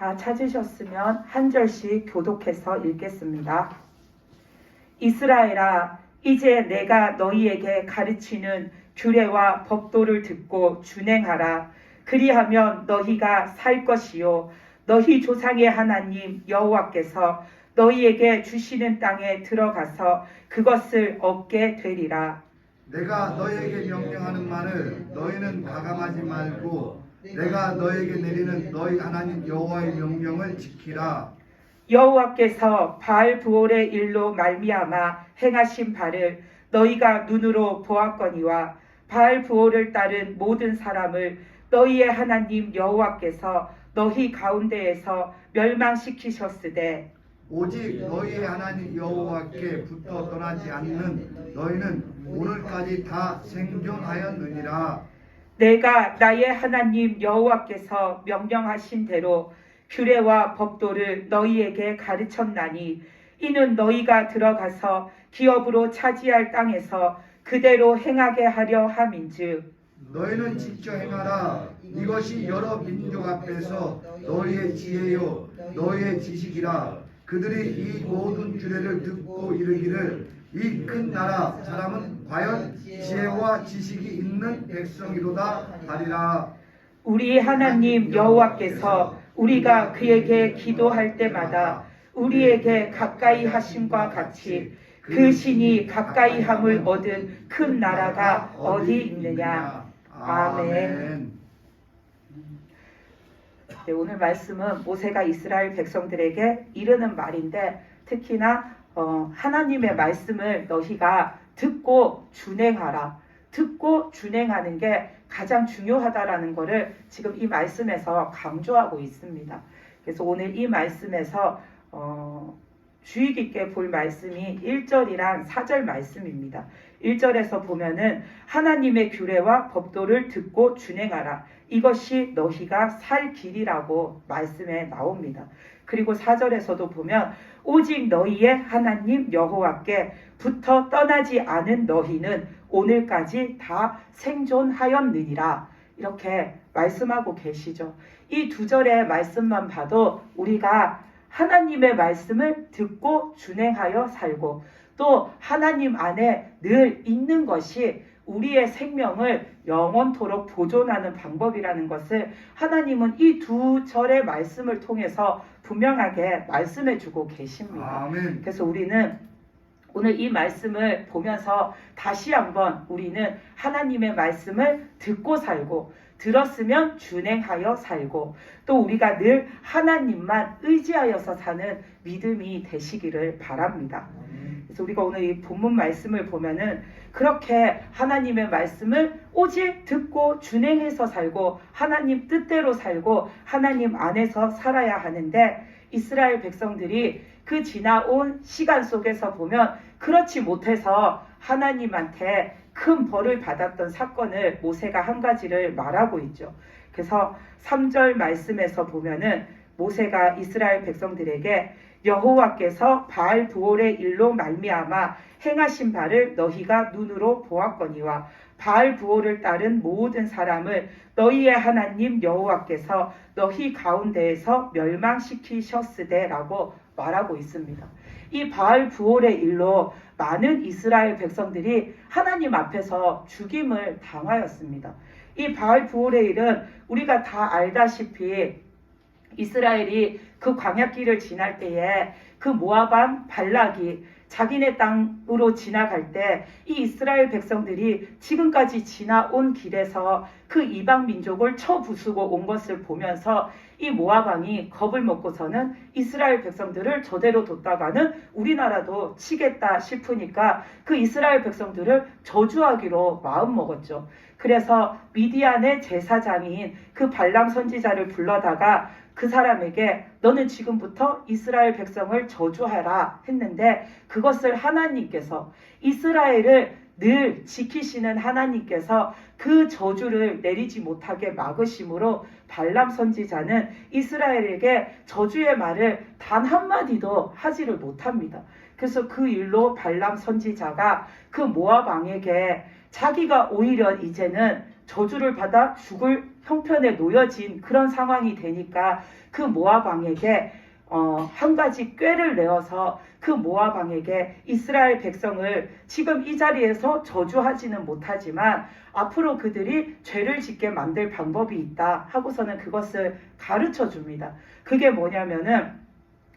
다 찾으셨으면 한 절씩 교독해서 읽겠습니다. 이스라엘아, 이제 내가 너희에게 가르치는 규례와 법도를 듣고 준행하라. 그리하면 너희가 살 것이요 너희 조상의 하나님 여호와께서 너희에게 주시는 땅에 들어가서 그것을 얻게 되리라. 내가 너희에게 명령하는 말을 너희는 가감하지 말고 내가 너희에게 내리는 너희 하나님 여호와의 명령을 지키라. 여호와께서 바알브올의 일로 말미암아 행하신 바를 너희가 눈으로 보았거니와 바알브올을 따른 모든 사람을 너희의 하나님 여호와께서 너희 가운데에서 멸망시키셨으되 오직 너희의 하나님 여호와께 붙어 떠나지 않는 너희는 오늘까지 다 생존하였느니라. 내가 나의 하나님 여호와께서 명령하신 대로 규례와 법도를 너희에게 가르쳤나니 이는 너희가 들어가서 기업으로 차지할 땅에서 그대로 행하게 하려 함인즉 너희는 지켜 행하라. 이것이 여러 민족 앞에서 너희의 지혜요 너희의 지식이라. 그들이 이 모든 규례를 듣고 이르기를 이 큰 나라 사람은 과연 지혜와 지식이 있는 백성이로다 하리라. 우리 하나님 여호와께서 우리가 그에게 기도할 때마다 우리에게 가까이 하심과 같이 그 신이 가까이 함을 얻은 큰 나라가 어디 있느냐. 아멘. 네, 오늘 말씀은 모세가 이스라엘 백성들에게 이르는 말인데 특히나 하나님의 말씀을 너희가 듣고 준행하라. 듣고 준행하는 게 가장 중요하다라는 것을 지금 이 말씀에서 강조하고 있습니다. 그래서 오늘 이 말씀에서 주의 깊게 볼 말씀이 1절이랑 4절 말씀입니다. 1절에서 보면은 하나님의 규례와 법도를 듣고 준행하라. 이것이 너희가 살 길이라고 말씀에 나옵니다. 그리고 4절에서도 보면 오직 너희의 하나님 여호와께 붙어 떠나지 않은 너희는 오늘까지 다 생존하였느니라. 이렇게 말씀하고 계시죠. 이 두 절의 말씀만 봐도 우리가 하나님의 말씀을 듣고 준행하여 살고 또 하나님 안에 늘 있는 것이 우리의 생명을 영원토록 보존하는 방법이라는 것을 하나님은 이 두 절의 말씀을 통해서 분명하게 말씀해 주고 계십니다. 아멘. 그래서 우리는 오늘 이 말씀을 보면서 다시 한번 우리는 하나님의 말씀을 듣고 살고 들었으면 준행하여 살고 또 우리가 늘 하나님만 의지하여서 사는 믿음이 되시기를 바랍니다. 그래서 우리가 오늘 이 본문 말씀을 보면은 그렇게 하나님의 말씀을 오직 듣고 준행해서 살고 하나님 뜻대로 살고 하나님 안에서 살아야 하는데 이스라엘 백성들이 그 지나온 시간 속에서 보면 그렇지 못해서 하나님한테 큰 벌을 받았던 사건을 모세가 한 가지를 말하고 있죠. 그래서 3절 말씀에서 보면은 모세가 이스라엘 백성들에게 여호와께서 바알브올의 일로 말미암아 행하신 바를 너희가 눈으로 보았거니와 바알브올을 따른 모든 사람을 너희의 하나님 여호와께서 너희 가운데에서 멸망시키셨으되라고 말하고 있습니다. 이 바알브올의 일로 많은 이스라엘 백성들이 하나님 앞에서 죽임을 당하였습니다. 이 바알브올의 일은 우리가 다 알다시피 이스라엘이 그 광야길을 지날 때에 그 모압 왕 발락이 자기네 땅으로 지나갈 때 이 이스라엘 백성들이 지금까지 지나온 길에서 그 이방 민족을 쳐부수고 온 것을 보면서 이 모압 왕이 겁을 먹고서는 이스라엘 백성들을 저대로 뒀다가는 우리나라도 치겠다 싶으니까 그 이스라엘 백성들을 저주하기로 마음먹었죠. 그래서 미디안의 제사장인 그 발람 선지자를 불러다가 그 사람에게 너는 지금부터 이스라엘 백성을 저주하라 했는데 그것을 하나님께서 이스라엘을 늘 지키시는 하나님께서 그 저주를 내리지 못하게 막으심으로 발람 선지자는 이스라엘에게 저주의 말을 단 한마디도 하지를 못합니다. 그래서 그 일로 발람 선지자가 그 모압 왕에게 자기가 오히려 이제는 저주를 받아 죽을 형편에 놓여진 그런 상황이 되니까 그 모압 왕에게 한 가지 꾀를 내어서 그 모압 왕에게 이스라엘 백성을 지금 이 자리에서 저주하지는 못하지만 앞으로 그들이 죄를 짓게 만들 방법이 있다 하고서는 그것을 가르쳐 줍니다. 그게 뭐냐면은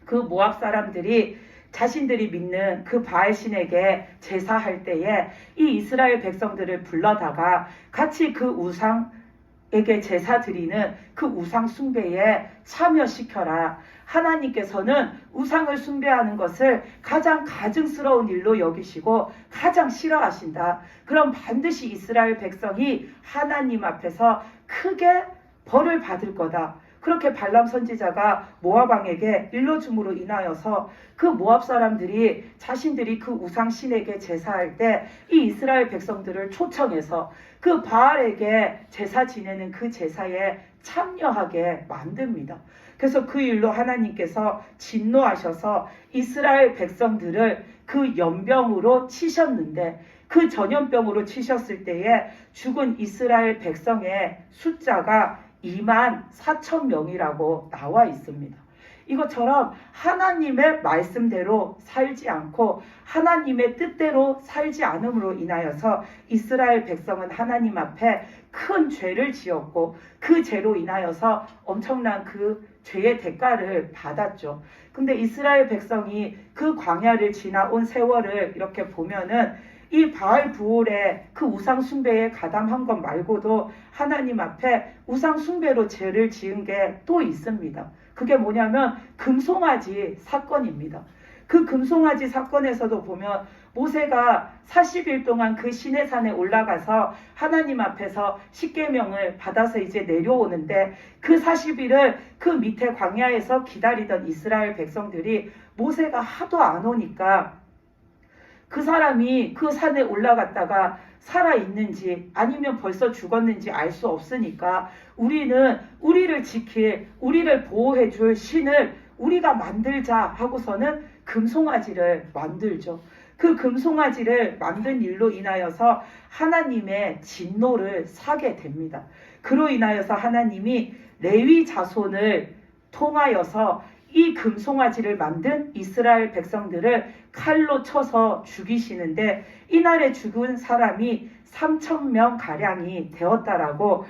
그 모압 사람들이 자신들이 믿는 그 바알신에게 제사할 때에 이 이스라엘 백성들을 불러다가 같이 그 우상에게 제사 드리는 그 우상 숭배에 참여시켜라. 하나님께서는 우상을 숭배하는 것을 가장 가증스러운 일로 여기시고 가장 싫어하신다. 그럼 반드시 이스라엘 백성이 하나님 앞에서 크게 벌을 받을 거다. 그렇게 발람 선지자가 모압 왕에게 일러줌으로 인하여서 그 모압 사람들이 자신들이 그 우상 신에게 제사할 때 이 이스라엘 백성들을 초청해서 그 바알에게 제사 지내는 그 제사에 참여하게 만듭니다. 그래서 그 일로 하나님께서 진노하셔서 이스라엘 백성들을 그 연병으로 치셨는데 그 전염병으로 치셨을 때에 죽은 이스라엘 백성의 숫자가 24,000명이라고 나와 있습니다. 이것처럼 하나님의 말씀대로 살지 않고 하나님의 뜻대로 살지 않음으로 인하여서 이스라엘 백성은 하나님 앞에 큰 죄를 지었고 그 죄로 인하여서 엄청난 그 죄의 대가를 받았죠. 근데 이스라엘 백성이 그 광야를 지나온 세월을 이렇게 보면은 이 바알 부올의 그 우상 숭배에 가담한 것 말고도 하나님 앞에 우상 숭배로 죄를 지은 게 또 있습니다. 그게 뭐냐면 금송아지 사건입니다. 그 금송아지 사건에서도 보면 모세가 40일 동안 그 시내산에 올라가서 하나님 앞에서 십계명을 받아서 이제 내려오는데 그 40일을 그 밑에 광야에서 기다리던 이스라엘 백성들이 모세가 하도 안 오니까 그 사람이 그 산에 올라갔다가 살아있는지 아니면 벌써 죽었는지 알 수 없으니까 우리는 우리를 지킬, 우리를 보호해줄 신을 우리가 만들자 하고서는 금송아지를 만들죠. 그 금송아지를 만든 일로 인하여서 하나님의 진노를 사게 됩니다. 그로 인하여서 하나님이 레위 자손을 통하여서 이 금송아지를 만든 이스라엘 백성들을 칼로 쳐서 죽이시는데 이날에 죽은 사람이 3,000명 가량이 되었다라고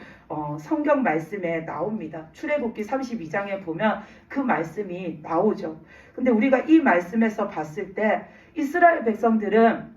성경 말씀에 나옵니다. 출애굽기 32장에 보면 그 말씀이 나오죠. 근데 우리가 이 말씀에서 봤을 때 이스라엘 백성들은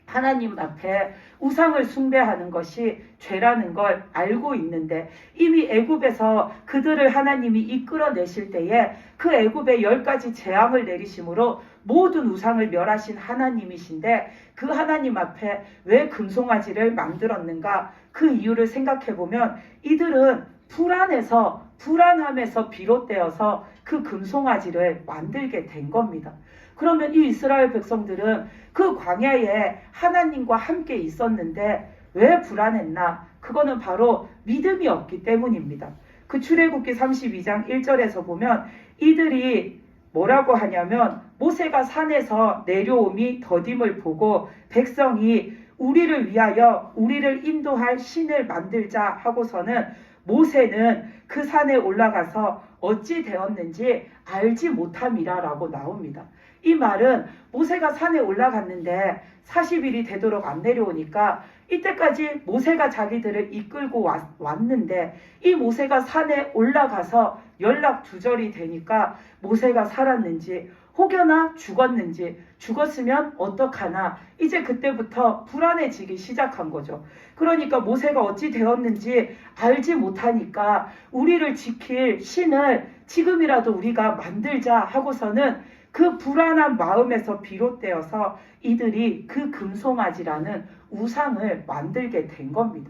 하나님 앞에 우상을 숭배하는 것이 죄라는 걸 알고 있는데 이미 애굽에서 그들을 하나님이 이끌어내실 때에 그 애굽에 10가지 재앙을 내리심으로 모든 우상을 멸하신 하나님이신데 그 하나님 앞에 왜 금송아지를 만들었는가? 그 이유를 생각해 보면 이들은 불안함에서 비롯되어서 그 금송아지를 만들게 된 겁니다. 그러면 이 이스라엘 백성들은 그 광야에 하나님과 함께 있었는데 왜 불안했나? 그거는 바로 믿음이 없기 때문입니다. 그 출애굽기 32장 1절에서 보면 이들이 뭐라고 하냐면 모세가 산에서 내려옴이 더딤을 보고 백성이 우리를 위하여 우리를 인도할 신을 만들자 하고서는 모세는 그 산에 올라가서 어찌 되었는지 알지 못함이라 라고 나옵니다. 이 말은 모세가 산에 올라갔는데 40일이 되도록 안 내려오니까 이때까지 모세가 자기들을 이끌고 왔는데 이 모세가 산에 올라가서 연락두절이 되니까 모세가 살았는지 혹여나 죽었는지 죽었으면 어떡하나 이제 그때부터 불안해지기 시작한 거죠. 그러니까 모세가 어찌 되었는지 알지 못하니까 우리를 지킬 신을 지금이라도 우리가 만들자 하고서는 그 불안한 마음에서 비롯되어서 이들이 그 금송아지라는 우상을 만들게 된 겁니다.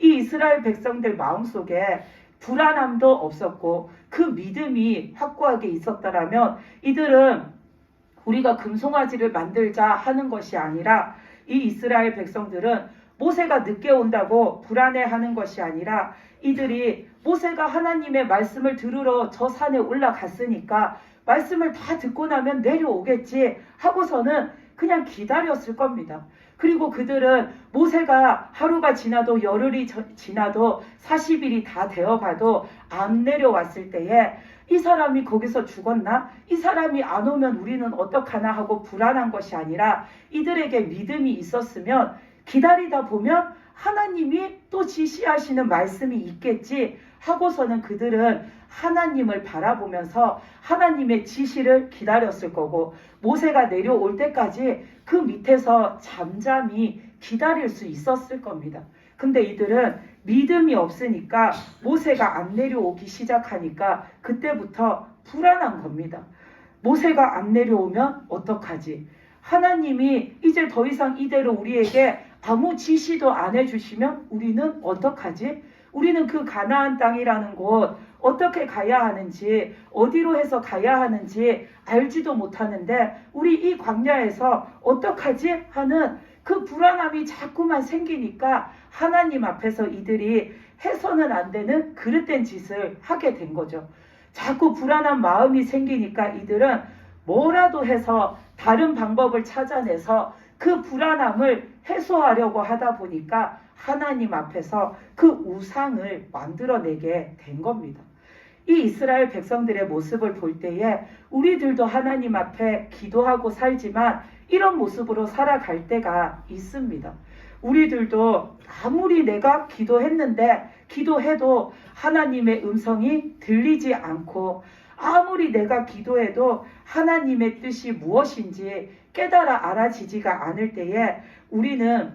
이 이스라엘 백성들 마음속에 불안함도 없었고 그 믿음이 확고하게 있었더라면 이들은 우리가 금송아지를 만들자 하는 것이 아니라 이 이스라엘 백성들은 모세가 늦게 온다고 불안해하는 것이 아니라 이들이 모세가 하나님의 말씀을 들으러 저 산에 올라갔으니까 말씀을 다 듣고 나면 내려오겠지 하고서는 그냥 기다렸을 겁니다. 그리고 그들은 모세가 하루가 지나도 열흘이 지나도 40일이 다 되어가도 안 내려왔을 때에 이 사람이 거기서 죽었나? 이 사람이 안 오면 우리는 어떡하나 하고 불안한 것이 아니라 이들에게 믿음이 있었으면 기다리다 보면 하나님이 또 지시하시는 말씀이 있겠지 하고서는 그들은 하나님을 바라보면서 하나님의 지시를 기다렸을 거고, 모세가 내려올 때까지 그 밑에서 잠잠히 기다릴 수 있었을 겁니다. 근데 이들은 믿음이 없으니까 모세가 안 내려오기 시작하니까 그때부터 불안한 겁니다. 모세가 안 내려오면 어떡하지? 하나님이 이제 더 이상 이대로 우리에게 아무 지시도 안 해주시면 우리는 어떡하지? 우리는 그 가나안 땅이라는 곳 어떻게 가야 하는지, 어디로 해서 가야 하는지 알지도 못하는데 우리 이 광야에서 어떡하지? 하는 그 불안함이 자꾸만 생기니까 하나님 앞에서 이들이 해서는 안 되는 그릇된 짓을 하게 된 거죠. 자꾸 불안한 마음이 생기니까 이들은 뭐라도 해서 다른 방법을 찾아내서 그 불안함을 해소하려고 하다 보니까 하나님 앞에서 그 우상을 만들어내게 된 겁니다. 이 이스라엘 백성들의 모습을 볼 때에 우리들도 하나님 앞에 기도하고 살지만 이런 모습으로 살아갈 때가 있습니다. 우리들도 아무리 내가 기도해도 하나님의 음성이 들리지 않고, 아무리 내가 기도해도 하나님의 뜻이 무엇인지 깨달아 알아지지가 않을 때에 우리는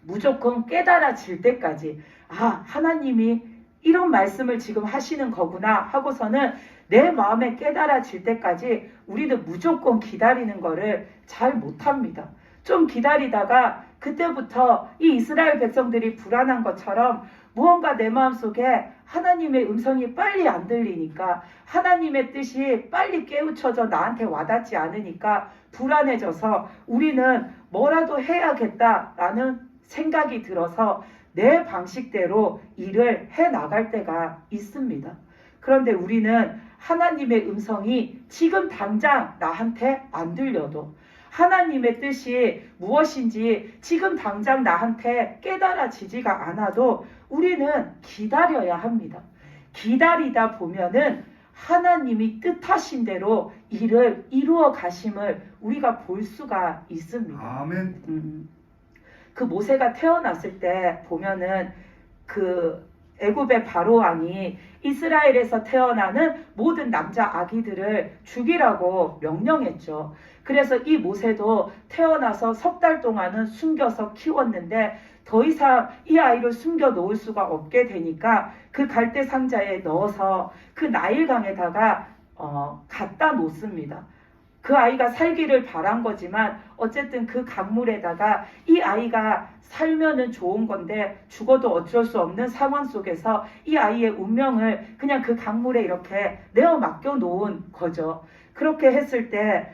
무조건 깨달아질 때까지 하나님이 이런 말씀을 지금 하시는 거구나 하고서는 내 마음에 깨달아질 때까지 우리는 무조건 기다리는 거를 잘 못합니다. 좀 기다리다가 그때부터 이 이스라엘 백성들이 불안한 것처럼 무언가 내 마음속에 하나님의 음성이 빨리 안 들리니까, 하나님의 뜻이 빨리 깨우쳐져 나한테 와닿지 않으니까 불안해져서 우리는 뭐라도 해야겠다라는 생각이 들어서 내 방식대로 일을 해나갈 때가 있습니다. 그런데 우리는 하나님의 음성이 지금 당장 나한테 안 들려도, 하나님의 뜻이 무엇인지 지금 당장 나한테 깨달아지지가 않아도 우리는 기다려야 합니다. 기다리다 보면은 하나님이 뜻하신 대로 일을 이루어 가심을 우리가 볼 수가 있습니다. 아멘. 그 모세가 태어났을 때 보면은 그 애굽의 바로 왕이 이스라엘에서 태어나는 모든 남자 아기들을 죽이라고 명령했죠. 그래서 이 모세도 태어나서 3달 동안은 숨겨서 키웠는데 더 이상 이 아이를 숨겨 놓을 수가 없게 되니까 그 갈대 상자에 넣어서 그 나일강에다가 갖다 놓습니다. 그 아이가 살기를 바란 거지만 어쨌든 그 강물에다가 이 아이가 살면은 좋은 건데 죽어도 어쩔 수 없는 상황 속에서 이 아이의 운명을 그냥 그 강물에 이렇게 내어 맡겨 놓은 거죠. 그렇게 했을 때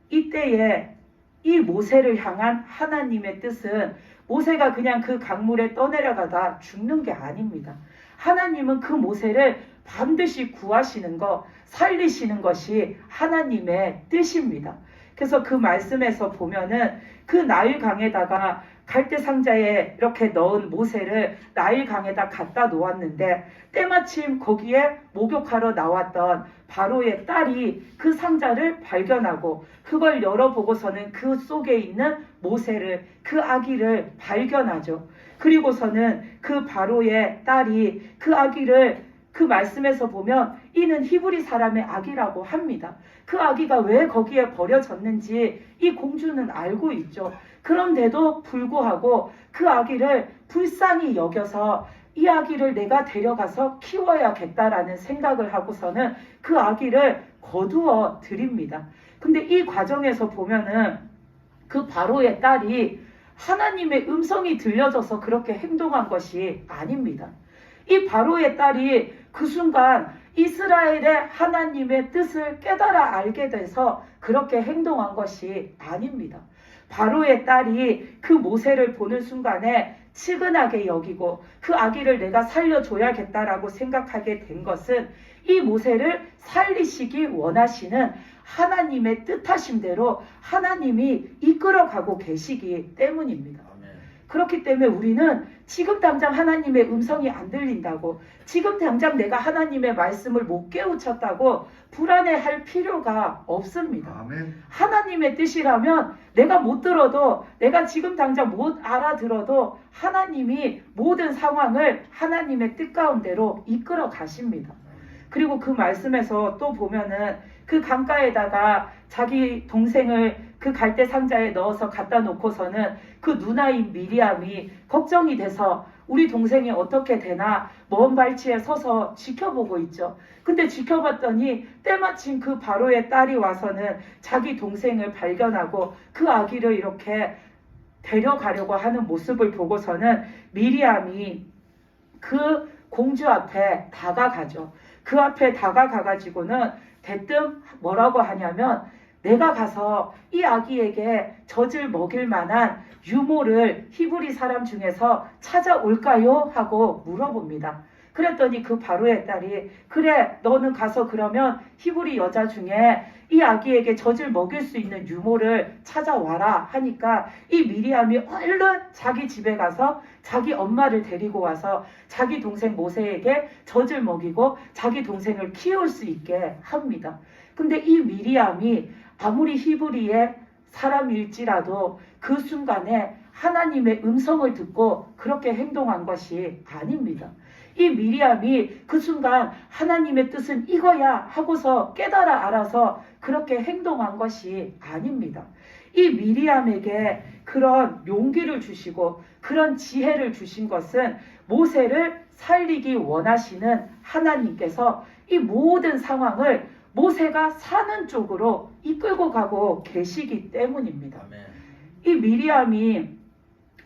이때에 이 모세를 향한 하나님의 뜻은 모세가 그냥 그 강물에 떠내려가다 죽는 게 아닙니다. 하나님은 그 모세를 반드시 구하시는 것, 살리시는 것이 하나님의 뜻입니다. 그래서 그 말씀에서 보면은 그 나일강에다가 갈대 상자에 이렇게 넣은 모세를 나일강에다 갖다 놓았는데 때마침 거기에 목욕하러 나왔던 바로의 딸이 그 상자를 발견하고 그걸 열어보고서는 그 속에 있는 모세를, 그 아기를 발견하죠. 그리고서는 그 바로의 딸이 그 아기를, 그 말씀에서 보면 이는 히브리 사람의 아기라고 합니다. 그 아기가 왜 거기에 버려졌는지 이 공주는 알고 있죠. 그런데도 불구하고 그 아기를 불쌍히 여겨서 이 아기를 내가 데려가서 키워야겠다라는 생각을 하고서는 그 아기를 거두어 드립니다. 근데 이 과정에서 보면은 그 바로의 딸이 하나님의 음성이 들려져서 그렇게 행동한 것이 아닙니다. 이 바로의 딸이 그 순간 이스라엘의 하나님의 뜻을 깨달아 알게 돼서 그렇게 행동한 것이 아닙니다. 바로의 딸이 그 모세를 보는 순간에 측은하게 여기고 그 아기를 내가 살려줘야겠다라고 생각하게 된 것은 이 모세를 살리시기 원하시는 하나님의 뜻하심대로 하나님이 이끌어가고 계시기 때문입니다. 그렇기 때문에 우리는 지금 당장 하나님의 음성이 안 들린다고, 지금 당장 내가 하나님의 말씀을 못 깨우쳤다고 불안해할 필요가 없습니다. 아멘. 하나님의 뜻이라면 내가 못 들어도, 내가 지금 당장 못 알아들어도 하나님이 모든 상황을 하나님의 뜻 가운데로 이끌어 가십니다. 그리고 그 말씀에서 또 보면은 그 강가에다가 자기 동생을 그 갈대 상자에 넣어서 갖다 놓고서는 그 누나인 미리암이 걱정이 돼서 우리 동생이 어떻게 되나 먼 발치에 서서 지켜보고 있죠. 근데 지켜봤더니 때마침 그 바로의 딸이 와서는 자기 동생을 발견하고 그 아기를 이렇게 데려가려고 하는 모습을 보고서는 미리암이 그 공주 앞에 다가가죠. 그 앞에 다가가가지고는 대뜸 뭐라고 하냐면, 내가 가서 이 아기에게 젖을 먹일 만한 유모를 히브리 사람 중에서 찾아올까요? 하고 물어봅니다. 그랬더니 그 바로의 딸이, 그래, 너는 가서 그러면 히브리 여자 중에 이 아기에게 젖을 먹일 수 있는 유모를 찾아와라 하니까 이 미리암이 얼른 자기 집에 가서 자기 엄마를 데리고 와서 자기 동생 모세에게 젖을 먹이고 자기 동생을 키울 수 있게 합니다. 근데 이 미리암이 아무리 히브리의 사람일지라도 그 순간에 하나님의 음성을 듣고 그렇게 행동한 것이 아닙니다. 이 미리암이 그 순간 하나님의 뜻은 이거야 하고서 깨달아 알아서 그렇게 행동한 것이 아닙니다. 이 미리암에게 그런 용기를 주시고 그런 지혜를 주신 것은 모세를 살리기 원하시는 하나님께서 이 모든 상황을 모세가 사는 쪽으로 이끌고 가고 계시기 때문입니다. 이 미리암이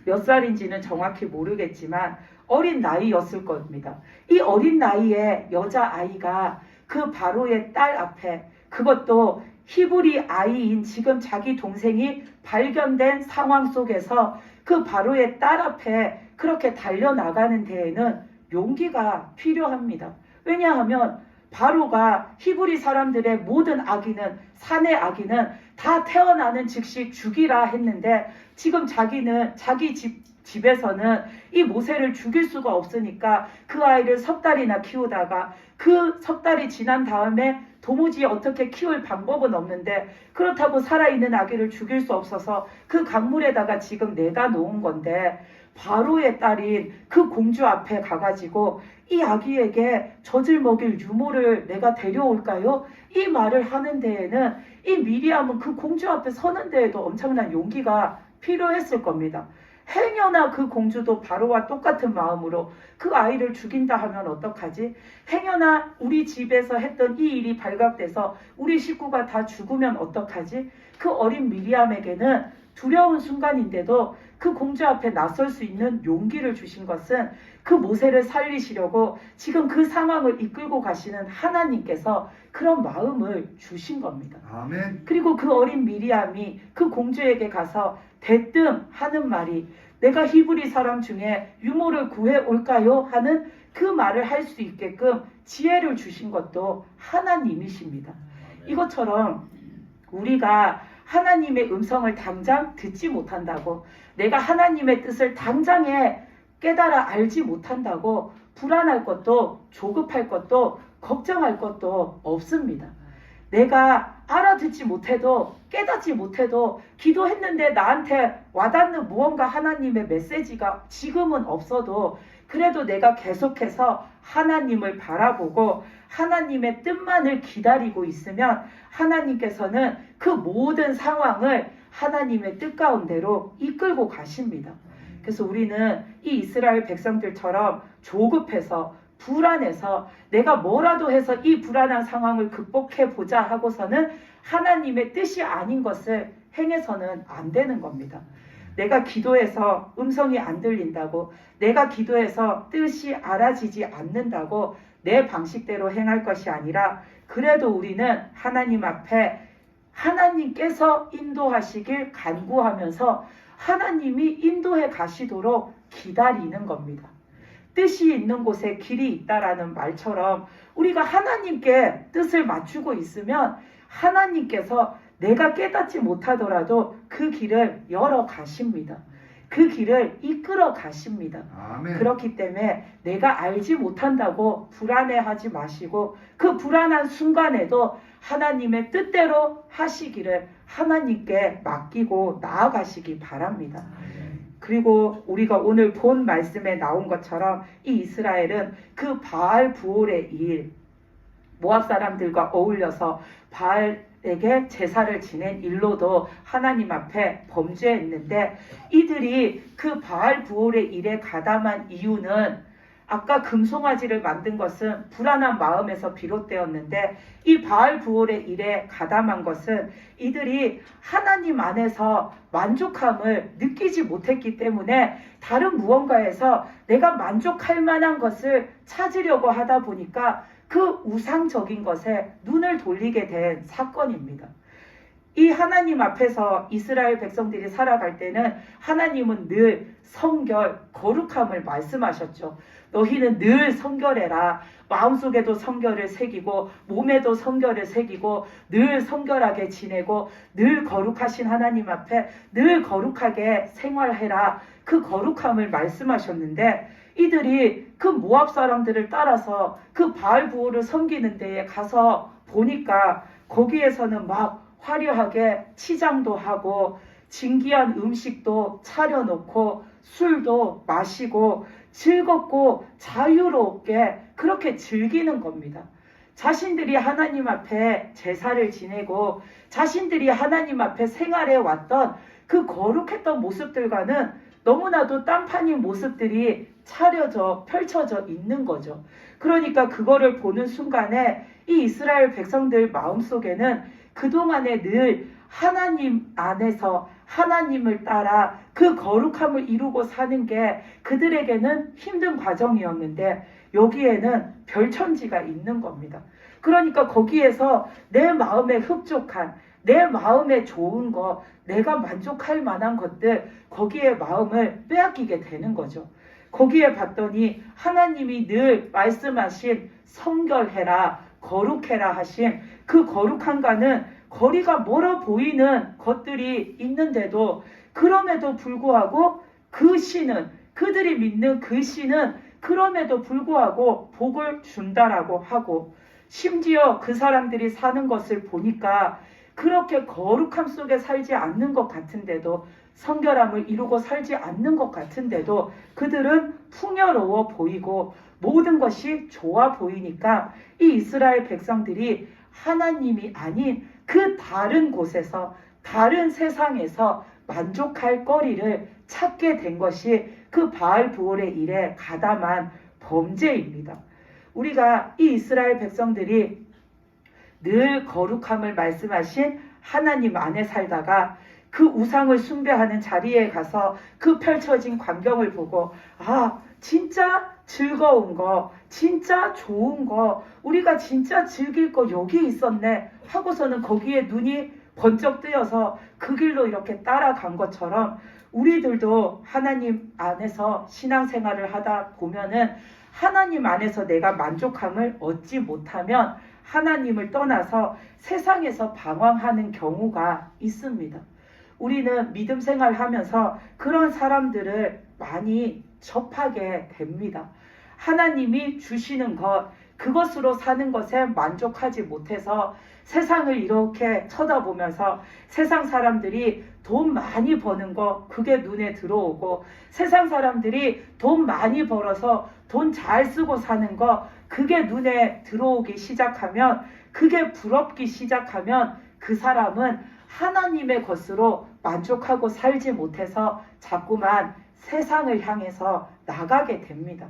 몇 살인지는 정확히 모르겠지만 어린 나이였을 겁니다. 이 어린 나이에 여자아이가 그 바로의 딸 앞에, 그것도 히브리 아이인 지금 자기 동생이 발견된 상황 속에서 그 바로의 딸 앞에 그렇게 달려나가는 데에는 용기가 필요합니다. 왜냐하면 바로가 히브리 사람들의 모든 아기는, 산의 아기는 다 태어나는 즉시 죽이라 했는데 지금 자기는 자기 집에서는 이 모세를 죽일 수가 없으니까 그 아이를 석 달이나 키우다가 그 석 달이 지난 다음에 도무지 어떻게 키울 방법은 없는데 그렇다고 살아있는 아기를 죽일 수 없어서 그 강물에다가 지금 내다 놓은 건데, 바로의 딸인 그 공주 앞에 가가지고 이 아기에게 젖을 먹일 유모를 내가 데려올까요? 이 말을 하는 데에는 이 미리암은 그 공주 앞에 서는 데에도 엄청난 용기가 필요했을 겁니다. 행여나 그 공주도 바로와 똑같은 마음으로 그 아이를 죽인다 하면 어떡하지? 행여나 우리 집에서 했던 이 일이 발각돼서 우리 식구가 다 죽으면 어떡하지? 그 어린 미리암에게는 두려운 순간인데도 그 공주 앞에 나설 수 있는 용기를 주신 것은 그 모세를 살리시려고 지금 그 상황을 이끌고 가시는 하나님께서 그런 마음을 주신 겁니다. 아멘. 그리고 그 어린 미리암이 그 공주에게 가서 대뜸 하는 말이, 내가 히브리 사람 중에 유모를 구해 올까요? 하는 그 말을 할 수 있게끔 지혜를 주신 것도 하나님이십니다. 이것처럼 우리가 하나님의 음성을 당장 듣지 못한다고, 내가 하나님의 뜻을 당장에 깨달아 알지 못한다고 불안할 것도 조급할 것도 걱정할 것도 없습니다. 내가 알아듣지 못해도 깨닫지 못해도 기도했는데 나한테 와닿는 무언가 하나님의 메시지가 지금은 없어도 그래도 내가 계속해서 하나님을 바라보고 하나님의 뜻만을 기다리고 있으면 하나님께서는 그 모든 상황을 하나님의 뜻 가운데로 이끌고 가십니다. 그래서 우리는 이 이스라엘 백성들처럼 조급해서 불안해서 내가 뭐라도 해서 이 불안한 상황을 극복해 보자 하고서는 하나님의 뜻이 아닌 것을 행해서는 안 되는 겁니다. 내가 기도해서 음성이 안 들린다고, 내가 기도해서 뜻이 알아지지 않는다고 내 방식대로 행할 것이 아니라, 그래도 우리는 하나님 앞에 하나님께서 인도하시길 간구하면서 하나님이 인도해 가시도록 기다리는 겁니다. 뜻이 있는 곳에 길이 있다라는 말처럼 우리가 하나님께 뜻을 맞추고 있으면 하나님께서 내가 깨닫지 못하더라도 그 길을 열어 가십니다. 그 길을 이끌어 가십니다. 아멘. 그렇기 때문에 내가 알지 못한다고 불안해하지 마시고 그 불안한 순간에도 하나님의 뜻대로 하시기를 하나님께 맡기고 나아가시기 바랍니다. 그리고 우리가 오늘 본 말씀에 나온 것처럼 이 이스라엘은 그 바알 부올의 일, 모압 사람들과 어울려서 바알에게 제사를 지낸 일로도 하나님 앞에 범죄했는데 이들이 그 바알 부올의 일에 가담한 이유는 아까 금송아지를 만든 것은 불안한 마음에서 비롯되었는데 이 바알 부올의 일에 가담한 것은 이들이 하나님 안에서 만족함을 느끼지 못했기 때문에 다른 무언가에서 내가 만족할 만한 것을 찾으려고 하다 보니까 그 우상적인 것에 눈을 돌리게 된 사건입니다. 이 하나님 앞에서 이스라엘 백성들이 살아갈 때는 하나님은 늘 성결, 거룩함을 말씀하셨죠. 너희는 늘 성결해라. 마음속에도 성결을 새기고 몸에도 성결을 새기고 늘 성결하게 지내고 늘 거룩하신 하나님 앞에 늘 거룩하게 생활해라. 그 거룩함을 말씀하셨는데 이들이 그 모압 사람들을 따라서 그 바알 부올을 섬기는 데에 가서 보니까 거기에서는 막 화려하게 치장도 하고 진귀한 음식도 차려놓고 술도 마시고 즐겁고 자유롭게 그렇게 즐기는 겁니다. 자신들이 하나님 앞에 제사를 지내고 자신들이 하나님 앞에 생활해 왔던 그 거룩했던 모습들과는 너무나도 딴판인 모습들이 차려져 펼쳐져 있는 거죠. 그러니까 그거를 보는 순간에 이 이스라엘 백성들 마음속에는 그동안에 늘 하나님 안에서 하나님을 따라 그 거룩함을 이루고 사는 게 그들에게는 힘든 과정이었는데 여기에는 별천지가 있는 겁니다. 그러니까 거기에서 내 마음에 흡족한 내 마음에 좋은 거 내가 만족할 만한 것들 거기에 마음을 빼앗기게 되는 거죠. 거기에 봤더니 하나님이 늘 말씀하신 성결해라 거룩해라 하신 그 거룩함과는 거리가 멀어 보이는 것들이 있는데도 그럼에도 불구하고 그 신은 그들이 믿는 그 신은 그럼에도 불구하고 복을 준다라고 하고 심지어 그 사람들이 사는 것을 보니까 그렇게 거룩함 속에 살지 않는 것 같은데도 성결함을 이루고 살지 않는 것 같은데도 그들은 풍요로워 보이고 모든 것이 좋아 보이니까 이 이스라엘 백성들이 하나님이 아닌 그 다른 곳에서 다른 세상에서 만족할 거리를 찾게 된 것이 그 바알 부올의 일에 가담한 범죄입니다. 우리가 이 이스라엘 백성들이 늘 거룩함을 말씀하신 하나님 안에 살다가 그 우상을 숭배하는 자리에 가서 그 펼쳐진 광경을 보고 진짜 즐거운 거, 진짜 좋은 거, 우리가 진짜 즐길 거 여기 있었네 하고서는 거기에 눈이 번쩍 뜨여서 그 길로 이렇게 따라간 것처럼 우리들도 하나님 안에서 신앙생활을 하다 보면은 하나님 안에서 내가 만족함을 얻지 못하면 하나님을 떠나서 세상에서 방황하는 경우가 있습니다. 우리는 믿음 생활하면서 그런 사람들을 많이 접하게 됩니다. 하나님이 주시는 것, 그것으로 사는 것에 만족하지 못해서 세상을 이렇게 쳐다보면서 세상 사람들이 돈 많이 버는 거 그게 눈에 들어오고 세상 사람들이 돈 많이 벌어서 돈 잘 쓰고 사는 거 그게 눈에 들어오기 시작하면 그게 부럽기 시작하면 그 사람은 하나님의 것으로 만족하고 살지 못해서 자꾸만 세상을 향해서 나가게 됩니다.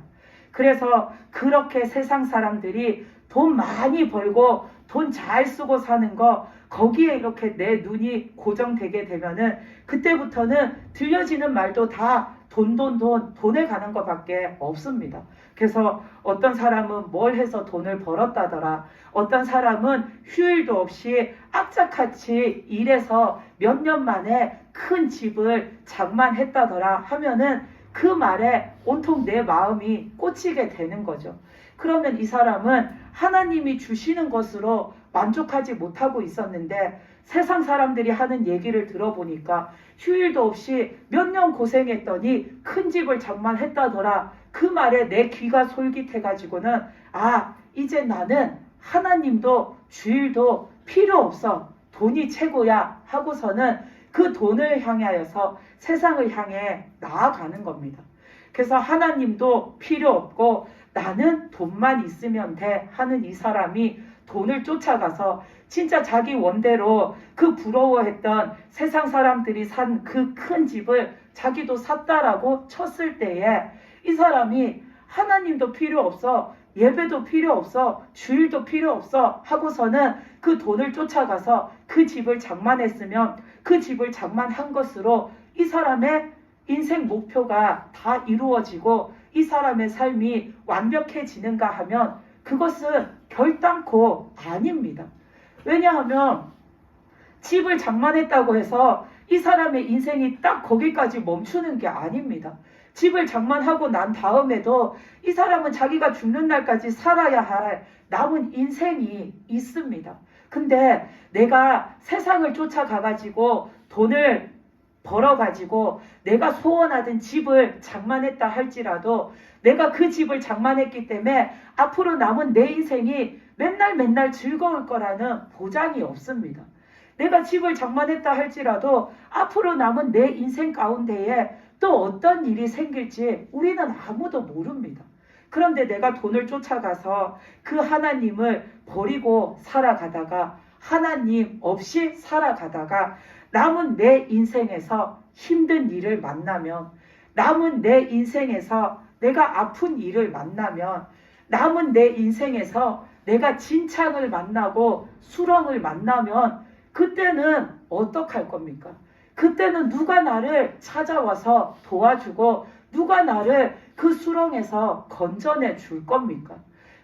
그래서 그렇게 세상 사람들이 돈 많이 벌고 돈 잘 쓰고 사는 거 거기에 이렇게 내 눈이 고정되게 되면은 그때부터는 들려지는 말도 다 돈에 가는 것밖에 없습니다. 그래서 어떤 사람은 뭘 해서 돈을 벌었다더라. 어떤 사람은 휴일도 없이 악착같이 일해서 몇 년 만에 큰 집을 장만했다더라 하면은 그 말에 온통 내 마음이 꽂히게 되는 거죠. 그러면 이 사람은 하나님이 주시는 것으로 만족하지 못하고 있었는데 세상 사람들이 하는 얘기를 들어보니까 휴일도 없이 몇 년 고생했더니 큰 집을 장만했다더라. 그 말에 내 귀가 솔깃해가지고는 이제 나는 하나님도 주일도 필요 없어. 돈이 최고야 하고서는 그 돈을 향하여서 세상을 향해 나아가는 겁니다. 그래서 하나님도 필요 없고 나는 돈만 있으면 돼 하는 이 사람이 돈을 쫓아가서 진짜 자기 원대로 그 부러워했던 세상 사람들이 산 그 큰 집을 자기도 샀다라고 쳤을 때에 이 사람이 하나님도 필요 없어, 예배도 필요 없어, 주일도 필요 없어 하고서는 그 돈을 쫓아가서 그 집을 장만했으면 그 집을 장만한 것으로 이 사람의 인생 목표가 다 이루어지고 이 사람의 삶이 완벽해지는가 하면 그것은 결단코 아닙니다. 왜냐하면 집을 장만했다고 해서 이 사람의 인생이 딱 거기까지 멈추는 게 아닙니다. 집을 장만하고 난 다음에도 이 사람은 자기가 죽는 날까지 살아야 할 남은 인생이 있습니다. 근데 내가 세상을 쫓아가가지고 돈을 벌어가지고 내가 소원하던 집을 장만했다 할지라도 내가 그 집을 장만했기 때문에 앞으로 남은 내 인생이 맨날 즐거울 거라는 보장이 없습니다. 내가 집을 장만했다 할지라도 앞으로 남은 내 인생 가운데에 또 어떤 일이 생길지 우리는 아무도 모릅니다. 그런데 내가 돈을 쫓아가서 그 하나님을 버리고 살아가다가 하나님 없이 살아가다가 남은 내 인생에서 힘든 일을 만나면 남은 내 인생에서 내가 아픈 일을 만나면 남은 내 인생에서 내가 진창을 만나고 수렁을 만나면 그때는 어떡할 겁니까? 그때는 누가 나를 찾아와서 도와주고 누가 나를 그 수렁에서 건져내 줄 겁니까?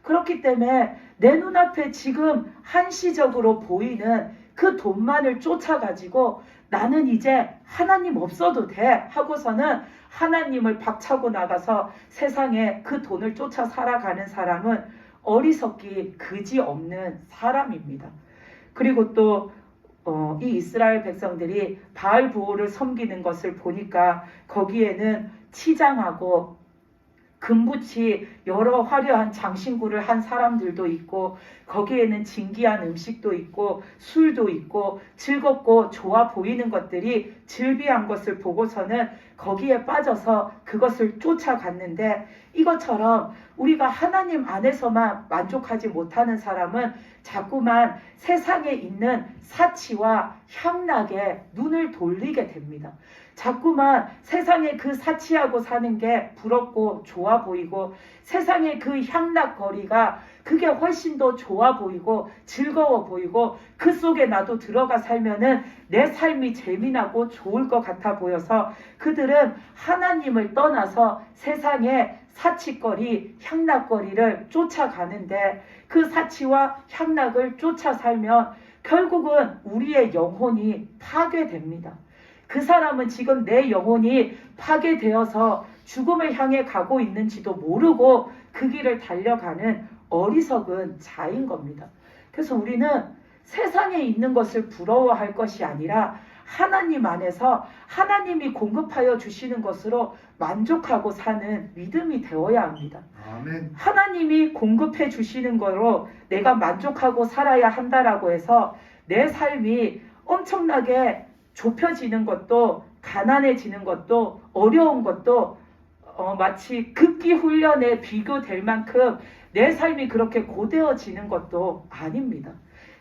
그렇기 때문에 내 눈앞에 지금 한시적으로 보이는 그 돈만을 쫓아가지고 나는 이제 하나님 없어도 돼 하고서는 하나님을 박차고 나가서 세상에 그 돈을 쫓아 살아가는 사람은 어리석기 그지없는 사람입니다. 그리고 또 이 이스라엘 백성들이 바알 부호를 섬기는 것을 보니까 거기에는 치장하고 금붙이 여러 화려한 장신구를 한 사람들도 있고 거기에는 진귀한 음식도 있고 술도 있고 즐겁고 좋아 보이는 것들이 즐비한 것을 보고서는 거기에 빠져서 그것을 쫓아갔는데 이것처럼 우리가 하나님 안에서만 만족하지 못하는 사람은 자꾸만 세상에 있는 사치와 향락에 눈을 돌리게 됩니다. 자꾸만 세상에 그 사치하고 사는 게 부럽고 좋아 보이고 세상의 그 향락거리가 그게 훨씬 더 좋아 보이고 즐거워 보이고 그 속에 나도 들어가 살면은 내 삶이 재미나고 좋을 것 같아 보여서 그들은 하나님을 떠나서 세상의 사치거리, 향락거리를 쫓아가는데 그 사치와 향락을 쫓아 살면 결국은 우리의 영혼이 파괴됩니다. 그 사람은 지금 내 영혼이 파괴되어서 죽음을 향해 가고 있는지도 모르고 그 길을 달려가는 어리석은 자인 겁니다. 그래서 우리는 세상에 있는 것을 부러워할 것이 아니라 하나님 안에서 하나님이 공급하여 주시는 것으로 만족하고 사는 믿음이 되어야 합니다. 아멘. 하나님이 공급해 주시는 거로 내가 만족하고 살아야 한다라고 해서 내 삶이 엄청나게 좁혀지는 것도 가난해지는 것도 어려운 것도 마치 극기 훈련에 비교될 만큼 내 삶이 그렇게 고되어지는 것도 아닙니다.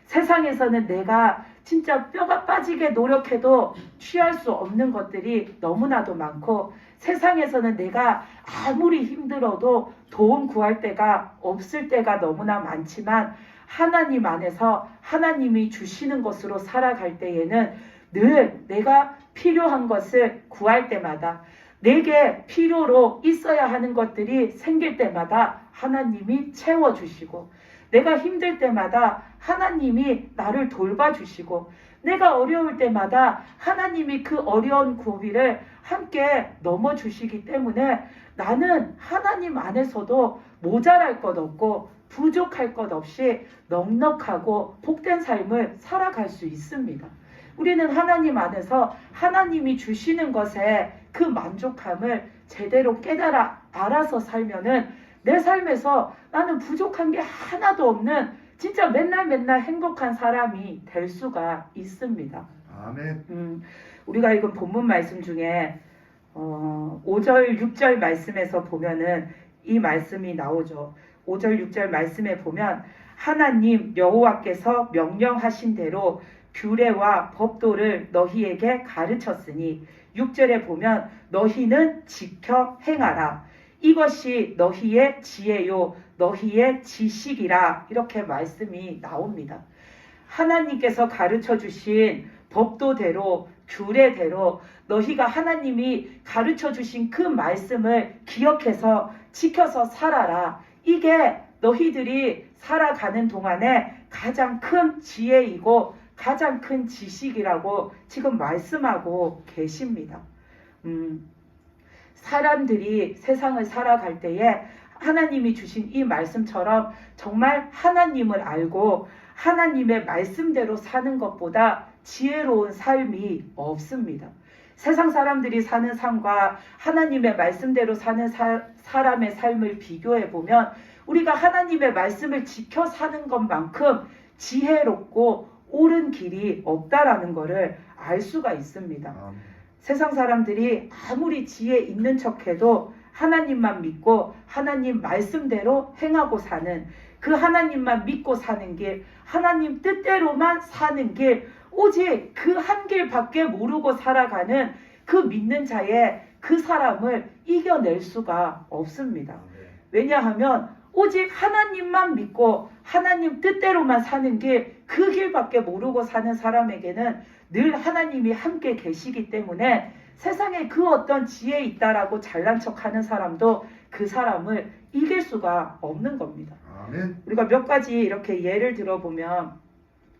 세상에서는 내가 진짜 뼈가 빠지게 노력해도 취할 수 없는 것들이 너무나도 많고 세상에서는 내가 아무리 힘들어도 도움 구할 때가 없을 때가 너무나 많지만 하나님 안에서 하나님이 주시는 것으로 살아갈 때에는 늘 내가 필요한 것을 구할 때마다 내게 필요로 있어야 하는 것들이 생길 때마다 하나님이 채워주시고 내가 힘들 때마다 하나님이 나를 돌봐주시고 내가 어려울 때마다 하나님이 그 어려운 고비를 함께 넘어주시기 때문에 나는 하나님 안에서도 모자랄 것 없고 부족할 것 없이 넉넉하고 복된 삶을 살아갈 수 있습니다. 우리는 하나님 안에서 하나님이 주시는 것에 그 만족함을 제대로 깨달아 알아서 살면은 내 삶에서 나는 부족한 게 하나도 없는 진짜 맨날 행복한 사람이 될 수가 있습니다. 아멘. 우리가 읽은 본문 말씀 중에 5절, 6절 말씀에서 보면은 이 말씀이 나오죠. 5절, 6절 말씀에 보면 하나님 여호와께서 명령하신 대로 규례와 법도를 너희에게 가르쳤으니 6절에 보면 너희는 지켜 행하라. 이것이 너희의 지혜요 너희의 지식이라 이렇게 말씀이 나옵니다. 하나님께서 가르쳐 주신 법도대로 규례대로 너희가 하나님이 가르쳐 주신 그 말씀을 기억해서 지켜서 살아라. 이게 너희들이 살아가는 동안에 가장 큰 지혜이고 가장 큰 지식이라고 지금 말씀하고 계십니다. 사람들이 세상을 살아갈 때에 하나님이 주신 이 말씀처럼 정말 하나님을 알고 하나님의 말씀대로 사는 것보다 지혜로운 삶이 없습니다. 세상 사람들이 사는 삶과 하나님의 말씀대로 사는 사람의 삶을 비교해 보면 우리가 하나님의 말씀을 지켜 사는 것만큼 지혜롭고 옳은 길이 없다라는 것을 알 수가 있습니다. 세상 사람들이 아무리 지혜 있는 척해도 하나님만 믿고 하나님 말씀대로 행하고 사는 그 하나님만 믿고 사는 길, 하나님 뜻대로만 사는 길, 오직 그 한 길밖에 모르고 살아가는 그 믿는 자의 그 사람을 이겨낼 수가 없습니다. 왜냐하면 오직 하나님만 믿고 하나님 뜻대로만 사는 길, 그 길밖에 모르고 사는 사람에게는 늘 하나님이 함께 계시기 때문에 세상에 그 어떤 지혜 있다라고 잘난 척하는 사람도 그 사람을 이길 수가 없는 겁니다. 아멘. 우리가 몇 가지 이렇게 예를 들어보면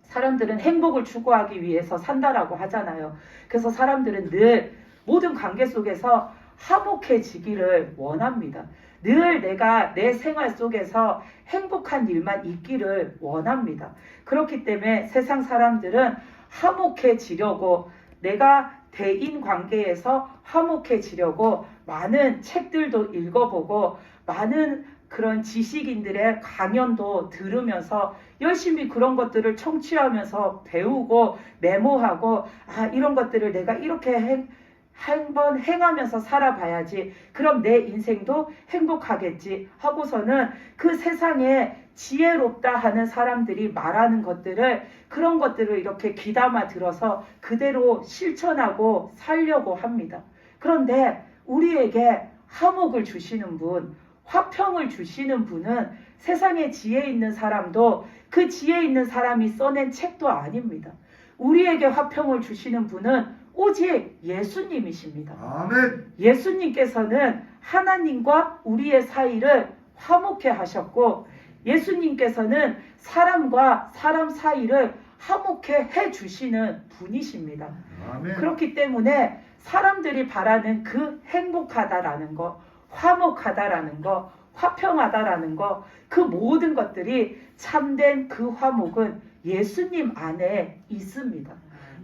사람들은 행복을 추구하기 위해서 산다라고 하잖아요. 그래서 사람들은 늘 모든 관계 속에서 화목해지기를 원합니다. 늘 내가 내 생활 속에서 행복한 일만 있기를 원합니다. 그렇기 때문에 세상 사람들은 화목해지려고 내가 대인 관계에서 화목해지려고 많은 책들도 읽어보고 많은 그런 지식인들의 강연도 들으면서 열심히 그런 것들을 청취하면서 배우고 메모하고 이런 것들을 내가 이렇게 한번 행하면서 살아봐야지 그럼 내 인생도 행복하겠지 하고서는 그 세상에 지혜롭다 하는 사람들이 말하는 것들을 그런 것들을 이렇게 귀담아 들어서 그대로 실천하고 살려고 합니다. 그런데 우리에게 화목을 주시는 분, 화평을 주시는 분은 세상에 지혜 있는 사람도 그 지혜 있는 사람이 써낸 책도 아닙니다. 우리에게 화평을 주시는 분은 오직 예수님이십니다. 아멘. 예수님께서는 하나님과 우리의 사이를 화목해 하셨고 예수님께서는 사람과 사람 사이를 화목해 해 주시는 분이십니다. 아멘. 그렇기 때문에 사람들이 바라는 그 행복하다라는 것, 화목하다라는 것, 화평하다라는 것, 그 모든 것들이 참된 그 화목은 예수님 안에 있습니다.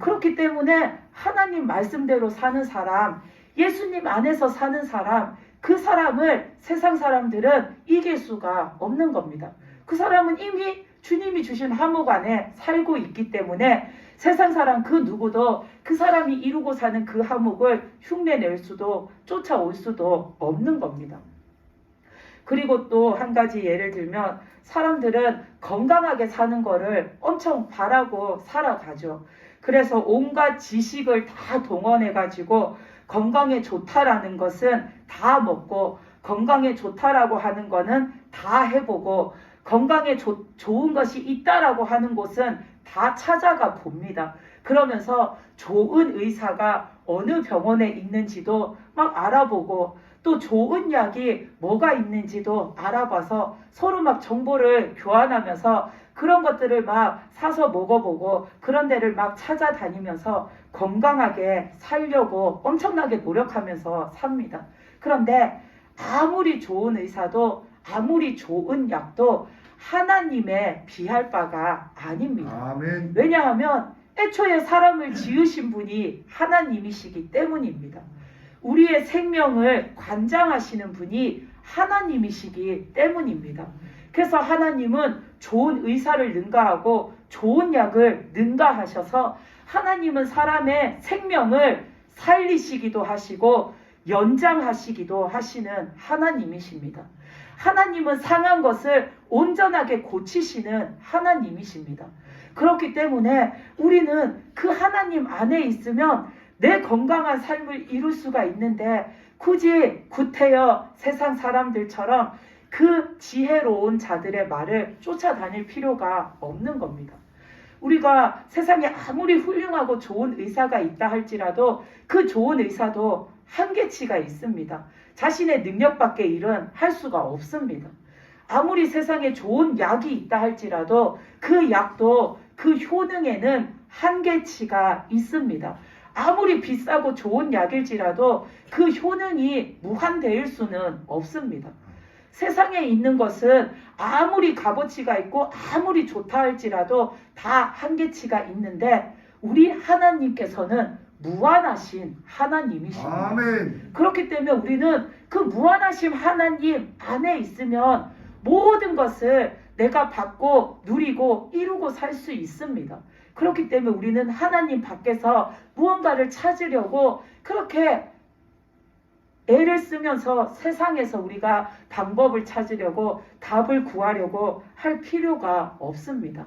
그렇기 때문에 하나님 말씀대로 사는 사람, 예수님 안에서 사는 사람, 그 사람을 세상 사람들은 이길 수가 없는 겁니다. 그 사람은 이미 주님이 주신 화목 안에 살고 있기 때문에 세상 사람 그 누구도 그 사람이 이루고 사는 그 화목을 흉내낼 수도 쫓아올 수도 없는 겁니다. 그리고 또 한 가지 예를 들면 사람들은 건강하게 사는 거를 엄청 바라고 살아가죠. 그래서 온갖 지식을 다 동원해가지고 건강에 좋다라는 것은 다 먹고 건강에 좋다라고 하는 거는 다 해보고 건강에 좋은 것이 있다라고 하는 곳은 다 찾아가 봅니다. 그러면서 좋은 의사가 어느 병원에 있는지도 막 알아보고 또 좋은 약이 뭐가 있는지도 알아봐서 서로 막 정보를 교환하면서 그런 것들을 막 사서 먹어보고 그런 데를 막 찾아다니면서 건강하게 살려고 엄청나게 노력하면서 삽니다. 그런데 아무리 좋은 의사도 아무리 좋은 약도 하나님에 비할 바가 아닙니다. 아멘. 왜냐하면 애초에 사람을 지으신 분이 하나님이시기 때문입니다. 우리의 생명을 관장하시는 분이 하나님이시기 때문입니다. 그래서 하나님은 좋은 의사를 능가하고 좋은 약을 능가하셔서 하나님은 사람의 생명을 살리시기도 하시고 연장하시기도 하시는 하나님이십니다. 하나님은 상한 것을 온전하게 고치시는 하나님이십니다. 그렇기 때문에 우리는 그 하나님 안에 있으면 내 건강한 삶을 이룰 수가 있는데 굳이 구태여 세상 사람들처럼 그 지혜로운 자들의 말을 쫓아다닐 필요가 없는 겁니다. 우리가 세상에 아무리 훌륭하고 좋은 의사가 있다 할지라도 그 좋은 의사도 한계치가 있습니다. 자신의 능력밖에 일은 할 수가 없습니다. 아무리 세상에 좋은 약이 있다 할지라도 그 약도 그 효능에는 한계치가 있습니다. 아무리 비싸고 좋은 약일지라도 그 효능이 무한대일 수는 없습니다. 세상에 있는 것은 아무리 값어치가 있고 아무리 좋다 할지라도 다 한계치가 있는데 우리 하나님께서는 무한하신 하나님이십니다. 아멘. 그렇기 때문에 우리는 그 무한하신 하나님 안에 있으면 모든 것을 내가 받고 누리고 이루고 살 수 있습니다. 그렇기 때문에 우리는 하나님 밖에서 무언가를 찾으려고 그렇게 애를 쓰면서 세상에서 우리가 방법을 찾으려고 답을 구하려고 할 필요가 없습니다.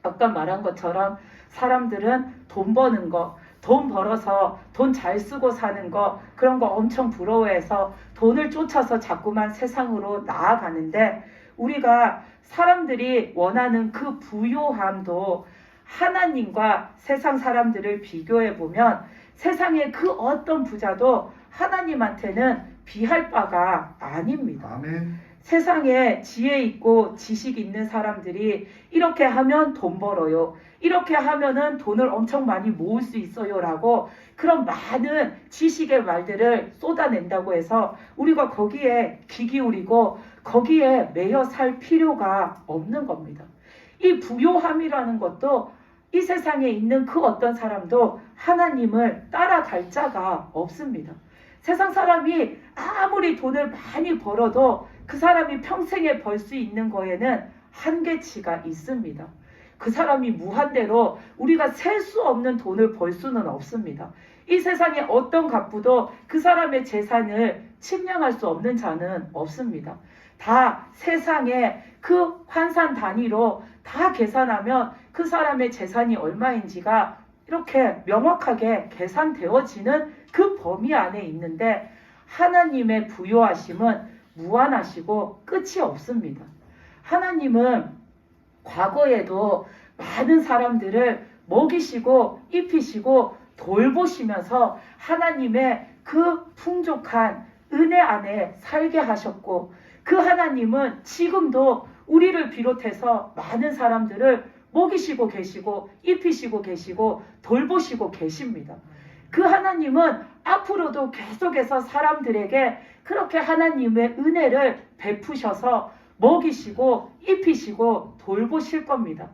아까 말한 것처럼 사람들은 돈 버는 거, 돈 벌어서 돈 잘 쓰고 사는 거 그런 거 엄청 부러워해서 돈을 쫓아서 자꾸만 세상으로 나아가는데 우리가 사람들이 원하는 그 부요함도 하나님과 세상 사람들을 비교해 보면 세상의 그 어떤 부자도 하나님한테는 비할 바가 아닙니다. 아멘. 세상에 지혜 있고 지식 있는 사람들이 이렇게 하면 돈 벌어요. 이렇게 하면은 돈을 엄청 많이 모을 수 있어요. 라고 그런 많은 지식의 말들을 쏟아낸다고 해서 우리가 거기에 귀 기울이고 거기에 매여 살 필요가 없는 겁니다. 이 부요함이라는 것도 이 세상에 있는 그 어떤 사람도 하나님을 따라갈 자가 없습니다. 세상 사람이 아무리 돈을 많이 벌어도 그 사람이 평생에 벌 수 있는 거에는 한계치가 있습니다. 그 사람이 무한대로 우리가 셀 수 없는 돈을 벌 수는 없습니다. 이 세상에 어떤 갑부도 그 사람의 재산을 측량할 수 없는 자는 없습니다. 다 세상에 그 환산 단위로 다 계산하면 그 사람의 재산이 얼마인지가 이렇게 명확하게 계산되어지는 그 범위 안에 있는데 하나님의 부요하심은 무한하시고 끝이 없습니다. 하나님은 과거에도 많은 사람들을 먹이시고 입히시고 돌보시면서 하나님의 그 풍족한 은혜 안에 살게 하셨고 그 하나님은 지금도 우리를 비롯해서 많은 사람들을 먹이시고 계시고 입히시고 계시고 돌보시고 계십니다. 그 하나님은 앞으로도 계속해서 사람들에게 그렇게 하나님의 은혜를 베푸셔서 먹이시고 입히시고 돌보실 겁니다.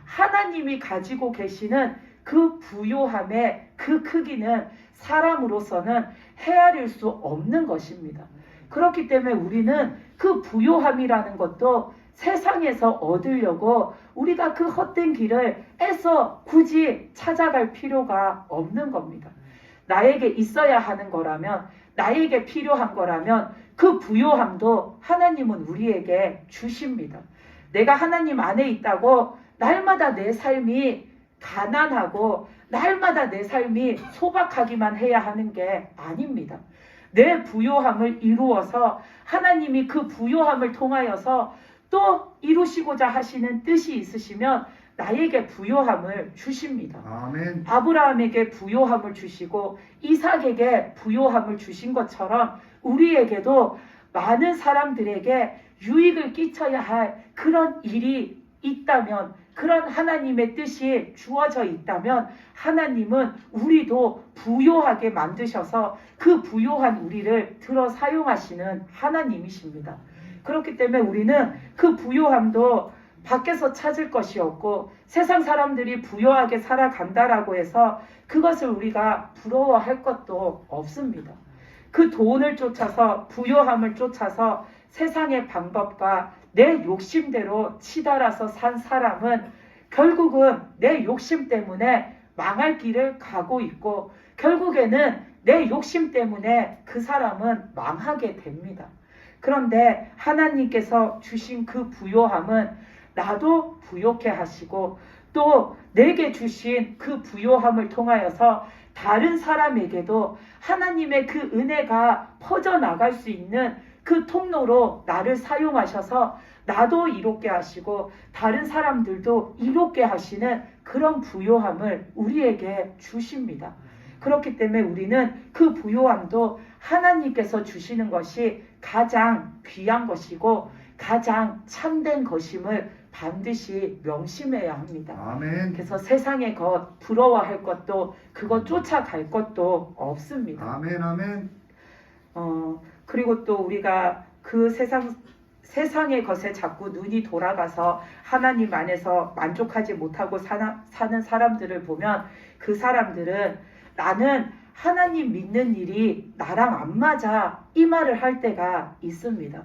하나님이 가지고 계시는 그 부요함의 그 크기는 사람으로서는 헤아릴 수 없는 것입니다. 그렇기 때문에 우리는 그 부요함이라는 것도 세상에서 얻으려고 우리가 그 헛된 길을 애써 굳이 찾아갈 필요가 없는 겁니다. 나에게 있어야 하는 거라면, 나에게 필요한 거라면 그 부요함도 하나님은 우리에게 주십니다. 내가 하나님 안에 있다고 날마다 내 삶이 가난하고 날마다 내 삶이 소박하기만 해야 하는 게 아닙니다. 내 부요함을 이루어서 하나님이 그 부요함을 통하여서 또 이루시고자 하시는 뜻이 있으시면 나에게 부요함을 주십니다. 아멘. 아브라함에게 부요함을 주시고 이삭에게 부요함을 주신 것처럼 우리에게도 많은 사람들에게 유익을 끼쳐야 할 그런 일이 있다면, 그런 하나님의 뜻이 주어져 있다면 하나님은 우리도 부요하게 만드셔서 그 부요한 우리를 들어 사용하시는 하나님이십니다. 그렇기 때문에 우리는 그 부요함도 밖에서 찾을 것이 없고 세상 사람들이 부요하게 살아간다라고 해서 그것을 우리가 부러워할 것도 없습니다. 그 돈을 쫓아서, 부요함을 쫓아서 세상의 방법과 내 욕심대로 치달아서 산 사람은 결국은 내 욕심 때문에 망할 길을 가고 있고 결국에는 내 욕심 때문에 그 사람은 망하게 됩니다. 그런데 하나님께서 주신 그 부요함은 나도 부요케 하시고 또 내게 주신 그 부요함을 통하여서 다른 사람에게도 하나님의 그 은혜가 퍼져나갈 수 있는 그 통로로 나를 사용하셔서 나도 이롭게 하시고 다른 사람들도 이롭게 하시는 그런 부요함을 우리에게 주십니다. 그렇기 때문에 우리는 그 부요함도 하나님께서 주시는 것이 가장 귀한 것이고 가장 참된 것임을 반드시 명심해야 합니다. 아멘. 그래서 세상의 것 부러워할 것도 그것 쫓아갈 것도 없습니다. 아멘. 아멘. 그리고 또 우리가 그 세상의 것에 자꾸 눈이 돌아가서 하나님 안에서 만족하지 못하고 사는 사람들을 보면 그 사람들은 나는 하나님 믿는 일이 나랑 안 맞아 이 말을 할 때가 있습니다.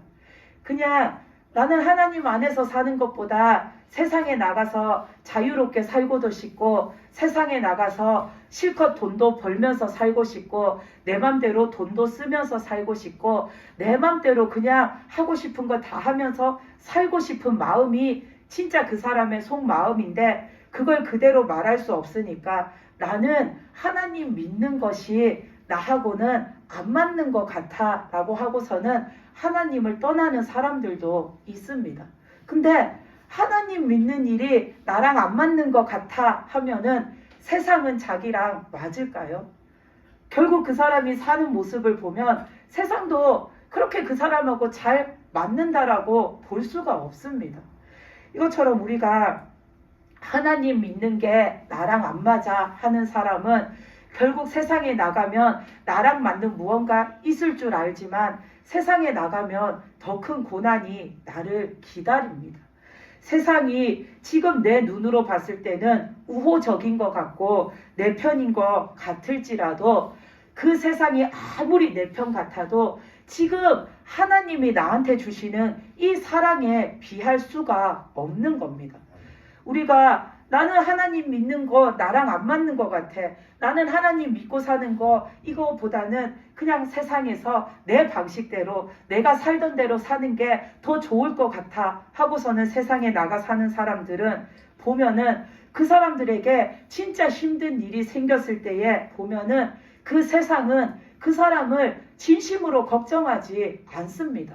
그냥 나는 하나님 안에서 사는 것보다 세상에 나가서 자유롭게 살고도 싶고 세상에 나가서 실컷 돈도 벌면서 살고 싶고 내 맘대로 돈도 쓰면서 살고 싶고 내 맘대로 그냥 하고 싶은 거 다 하면서 살고 싶은 마음이 진짜 그 사람의 속마음인데 그걸 그대로 말할 수 없으니까 나는 하나님 믿는 것이 나하고는 안 맞는 것 같아 라고 하고서는 하나님을 떠나는 사람들도 있습니다. 근데 하나님 믿는 일이 나랑 안 맞는 것 같아 하면은 세상은 자기랑 맞을까요? 결국 그 사람이 사는 모습을 보면 세상도 그렇게 그 사람하고 잘 맞는다라고 볼 수가 없습니다. 이것처럼 우리가 하나님 믿는 게 나랑 안 맞아 하는 사람은 결국 세상에 나가면 나랑 맞는 무언가 있을 줄 알지만 세상에 나가면 더 큰 고난이 나를 기다립니다. 세상이 지금 내 눈으로 봤을 때는 우호적인 것 같고 내 편인 것 같을지라도 그 세상이 아무리 내 편 같아도 지금 하나님이 나한테 주시는 이 사랑에 비할 수가 없는 겁니다. 우리가 나는 하나님 믿는 거 나랑 안 맞는 것 같아. 나는 하나님 믿고 사는 거 이거보다는 그냥 세상에서 내 방식대로 내가 살던 대로 사는 게 더 좋을 것 같아 하고서는 세상에 나가 사는 사람들은 보면은 그 사람들에게 진짜 힘든 일이 생겼을 때에 보면은 그 세상은 그 사람을 진심으로 걱정하지 않습니다.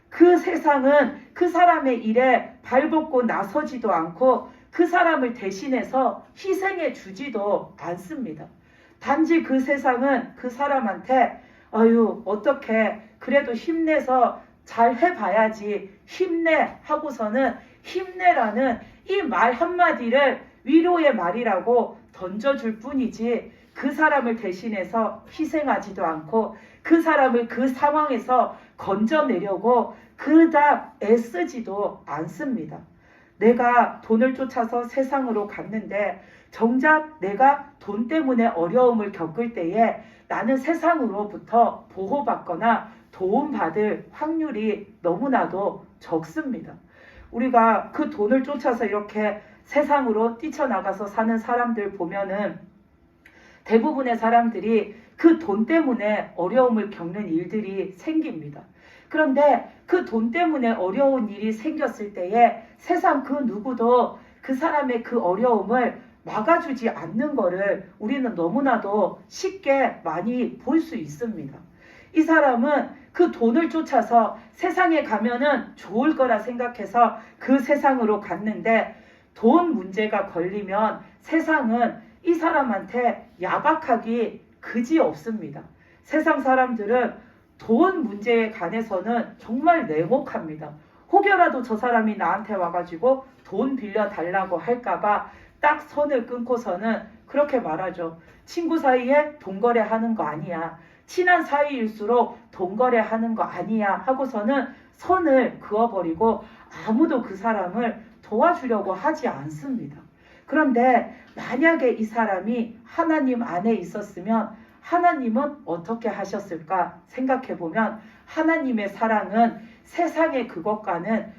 그 세상은 그 사람의 일에 발벗고 나서지도 않고 그 사람을 대신해서 희생해 주지도 않습니다. 단지 그 세상은 그 사람한테 아유 어떻게 그래도 힘내서 잘 해봐야지 힘내 하고서는 힘내라는 이 말 한마디를 위로의 말이라고 던져줄 뿐이지 그 사람을 대신해서 희생하지도 않고 그 사람을 그 상황에서 건져내려고 그닥 애쓰지도 않습니다. 내가 돈을 쫓아서 세상으로 갔는데 정작 내가 돈 때문에 어려움을 겪을 때에 나는 세상으로부터 보호받거나 도움받을 확률이 너무나도 적습니다. 우리가 그 돈을 쫓아서 이렇게 세상으로 뛰쳐나가서 사는 사람들 보면은 대부분의 사람들이 그 돈 때문에 어려움을 겪는 일들이 생깁니다. 그런데 그 돈 때문에 어려운 일이 생겼을 때에 세상 그 누구도 그 사람의 그 어려움을 막아주지 않는 거를 우리는 너무나도 쉽게 많이 볼 수 있습니다. 이 사람은 그 돈을 쫓아서 세상에 가면은 좋을 거라 생각해서 그 세상으로 갔는데 돈 문제가 걸리면 세상은 이 사람한테 야박하기 그지 없습니다. 세상 사람들은 돈 문제에 관해서는 정말 냉혹합니다. 혹여라도 저 사람이 나한테 와가지고 돈 빌려달라고 할까봐 딱 선을 끊고서는 그렇게 말하죠. 친구 사이에 돈 거래하는 거 아니야. 친한 사이일수록 돈 거래하는 거 아니야 하고서는 선을 그어버리고 아무도 그 사람을 도와주려고 하지 않습니다. 그런데 만약에 이 사람이 하나님 안에 있었으면 하나님은 어떻게 하셨을까 생각해보면 하나님의 사랑은 세상의 그것과는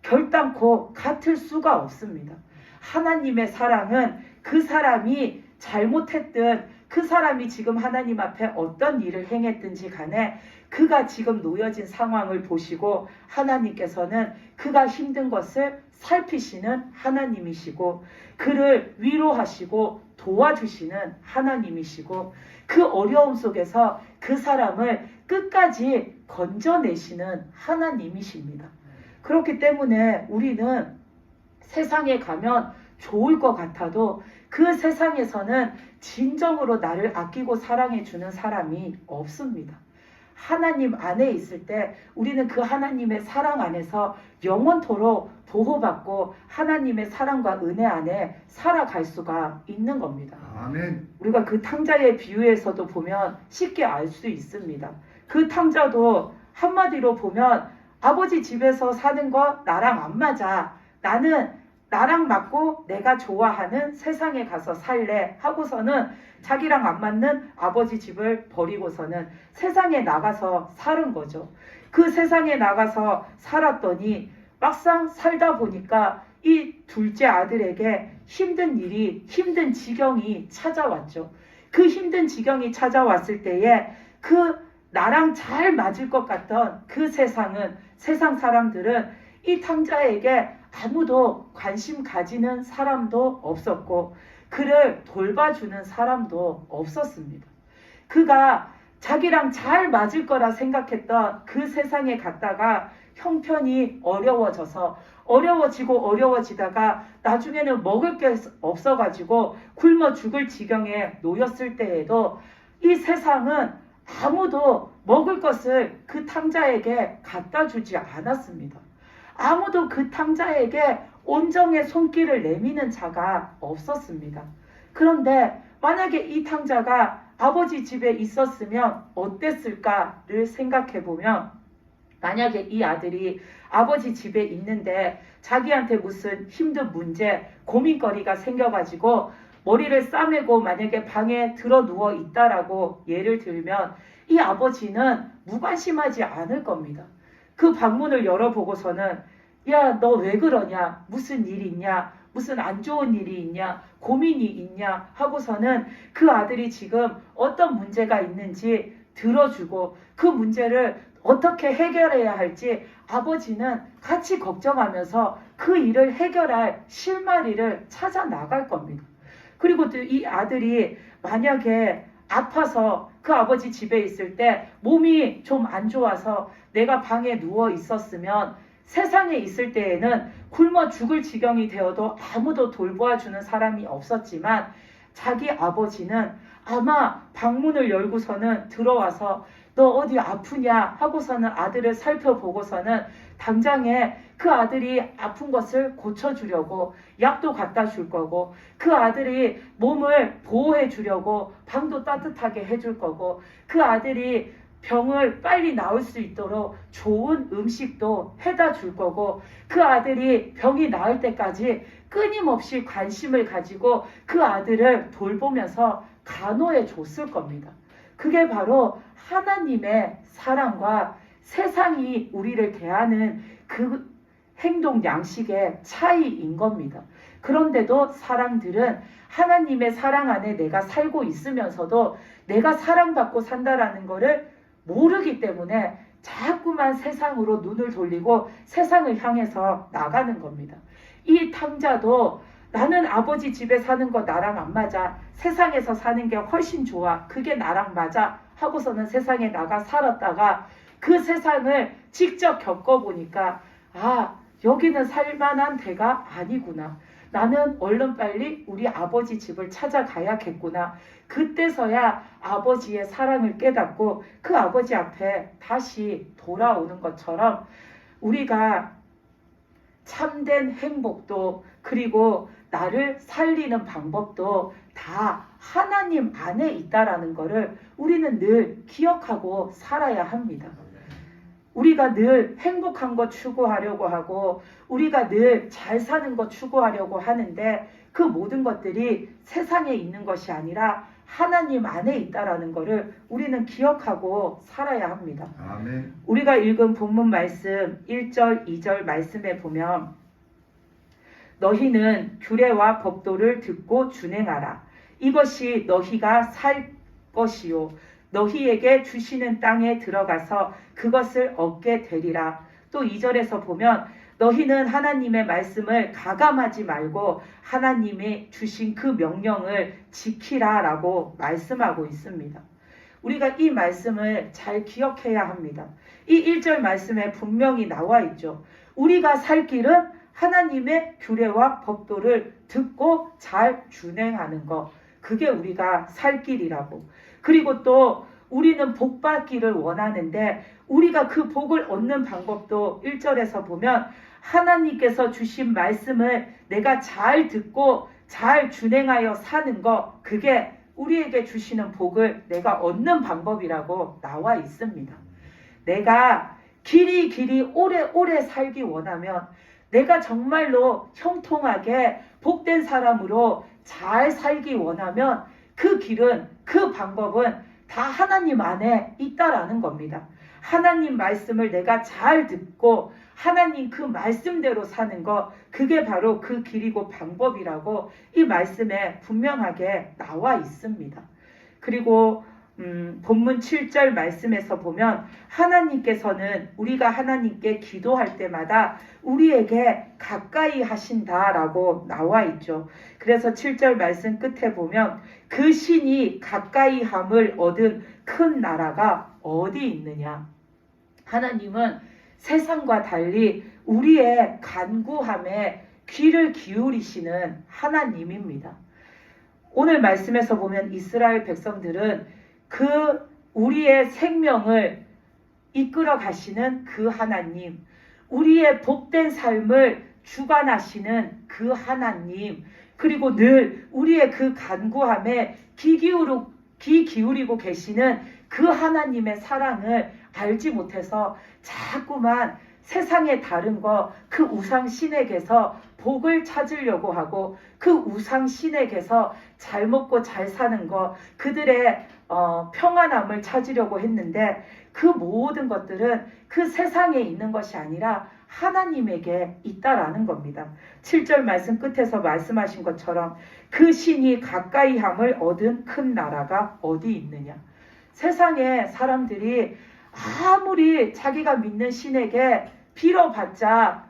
결단코 같을 수가 없습니다. 하나님의 사랑은 그 사람이 잘못했든 그 사람이 지금 하나님 앞에 어떤 일을 행했든지 간에 그가 지금 놓여진 상황을 보시고 하나님께서는 그가 힘든 것을 살피시는 하나님이시고 그를 위로하시고 도와주시는 하나님이시고 그 어려움 속에서 그 사람을 끝까지 건져내시는 하나님이십니다. 그렇기 때문에 우리는 세상에 가면 좋을 것 같아도 그 세상에서는 진정으로 나를 아끼고 사랑해주는 사람이 없습니다. 하나님 안에 있을 때 우리는 그 하나님의 사랑 안에서 영원토록 보호받고 하나님의 사랑과 은혜 안에 살아갈 수가 있는 겁니다. 아멘. 우리가 그 탕자의 비유에서도 보면 쉽게 알 수 있습니다. 그 탕자도 한마디로 보면 아버지 집에서 사는 거 나랑 안 맞아. 나랑 맞고 내가 좋아하는 세상에 가서 살래 하고서는 자기랑 안 맞는 아버지 집을 버리고서는 세상에 나가서 사는 거죠. 그 세상에 나가서 살았더니 막상 살다 보니까 이 둘째 아들에게 힘든 지경이 찾아왔죠. 그 힘든 지경이 찾아왔을 때에 그 나랑 잘 맞을 것 같던 그 세상 사람들은 이 탕자에게 아무도 관심 가지는 사람도 없었고 그를 돌봐주는 사람도 없었습니다. 그가 자기랑 잘 맞을 거라 생각했던 그 세상에 갔다가 형편이 어려워지다가 나중에는 먹을 게 없어가지고 굶어 죽을 지경에 놓였을 때에도 이 세상은 아무도 먹을 것을 그 탕자에게 갖다 주지 않았습니다. 아무도 그 탕자에게 온정의 손길을 내미는 자가 없었습니다. 그런데 만약에 이 탕자가 아버지 집에 있었으면 어땠을까를 생각해보면 만약에 이 아들이 아버지 집에 있는데 자기한테 무슨 힘든 문제, 고민거리가 생겨가지고 머리를 싸매고 만약에 방에 들어 누워 있다라고 예를 들면 이 아버지는 무관심하지 않을 겁니다. 그 방문을 열어보고서는 야, 너 왜 그러냐? 무슨 일 있냐? 무슨 안 좋은 일이 있냐? 고민이 있냐? 하고서는 그 아들이 지금 어떤 문제가 있는지 들어주고 그 문제를 어떻게 해결해야 할지 아버지는 같이 걱정하면서 그 일을 해결할 실마리를 찾아 나갈 겁니다. 그리고 또 이 아들이 만약에 아파서 그 아버지 집에 있을 때 몸이 좀 안 좋아서 내가 방에 누워 있었으면 세상에 있을 때에는 굶어 죽을 지경이 되어도 아무도 돌보아주는 사람이 없었지만 자기 아버지는 아마 방문을 열고서는 들어와서 너 어디 아프냐 하고서는 아들을 살펴보고서는 당장에 그 아들이 아픈 것을 고쳐주려고 약도 갖다 줄 거고 그 아들이 몸을 보호해 주려고 방도 따뜻하게 해줄 거고 그 아들이 병을 빨리 나을 수 있도록 좋은 음식도 해다 줄 거고 그 아들이 병이 나을 때까지 끊임없이 관심을 가지고 그 아들을 돌보면서 간호해 줬을 겁니다. 그게 바로 하나님의 사랑과 세상이 우리를 대하는 그 행동 양식의 차이인 겁니다. 그런데도 사람들은 하나님의 사랑 안에 내가 살고 있으면서도 내가 사랑받고 산다라는 것을 모르기 때문에 자꾸만 세상으로 눈을 돌리고 세상을 향해서 나가는 겁니다. 이 탕자도 나는 아버지 집에 사는 거 나랑 안 맞아. 세상에서 사는 게 훨씬 좋아. 그게 나랑 맞아. 하고서는 세상에 나가 살았다가 그 세상을 직접 겪어보니까 아, 여기는 살만한 데가 아니구나. 나는 얼른 빨리 우리 아버지 집을 찾아가야겠구나. 그때서야 아버지의 사랑을 깨닫고 그 아버지 앞에 다시 돌아오는 것처럼 우리가 참된 행복도 그리고 나를 살리는 방법도 다 하나님 안에 있다라는 것을 우리는 늘 기억하고 살아야 합니다. 우리가 늘 행복한 것 추구하려고 하고 우리가 늘 잘 사는 것 추구하려고 하는데 그 모든 것들이 세상에 있는 것이 아니라 하나님 안에 있다라는 것을 우리는 기억하고 살아야 합니다. 아멘. 우리가 읽은 본문 말씀 1절, 2절 말씀에 보면 너희는 규례와 법도를 듣고 준행하라. 이것이 너희가 살 것이요. 너희에게 주시는 땅에 들어가서 그것을 얻게 되리라. 또 2절에서 보면 너희는 하나님의 말씀을 가감하지 말고 하나님이 주신 그 명령을 지키라라고 말씀하고 있습니다. 우리가 이 말씀을 잘 기억해야 합니다. 이 1절 말씀에 분명히 나와 있죠. 우리가 살 길은 하나님의 규례와 법도를 듣고 잘 준행하는 것. 그게 우리가 살 길이라고. 그리고 또 우리는 복 받기를 원하는데 우리가 그 복을 얻는 방법도 1절에서 보면 하나님께서 주신 말씀을 내가 잘 듣고 잘 준행하여 사는 것, 그게 우리에게 주시는 복을 내가 얻는 방법이라고 나와 있습니다. 내가 길이 오래 살기 원하면 내가 정말로 형통하게 복된 사람으로 잘 살기 원하면 그 길은, 그 방법은 다 하나님 안에 있다라는 겁니다. 하나님 말씀을 내가 잘 듣고 하나님 그 말씀대로 사는 것, 그게 바로 그 길이고 방법이라고 이 말씀에 분명하게 나와 있습니다. 그리고 본문 7절 말씀에서 보면 하나님께서는 우리가 하나님께 기도할 때마다 우리에게 가까이 하신다라고 나와 있죠. 그래서 7절 말씀 끝에 보면 그 신이 가까이 함을 얻은 큰 나라가 어디 있느냐. 하나님은 세상과 달리 우리의 간구함에 귀를 기울이시는 하나님입니다. 오늘 말씀에서 보면 이스라엘 백성들은 그 우리의 생명을 이끌어 가시는 그 하나님, 우리의 복된 삶을 주관하시는 그 하나님, 그리고 늘 우리의 그 간구함에 귀 기울이고 계시는 그 하나님의 사랑을 알지 못해서 자꾸만 세상의 다른 거, 그 우상 신에게서 복을 찾으려고 하고 그 우상 신에게서 잘 먹고 잘 사는 거, 그들의 평안함을 찾으려고 했는데 그 모든 것들은 그 세상에 있는 것이 아니라 하나님에게 있다라는 겁니다. 7절 말씀 끝에서 말씀하신 것처럼 그 신이 가까이 함을 얻은 큰 나라가 어디 있느냐. 세상에 사람들이 아무리 자기가 믿는 신에게 빌어봤자,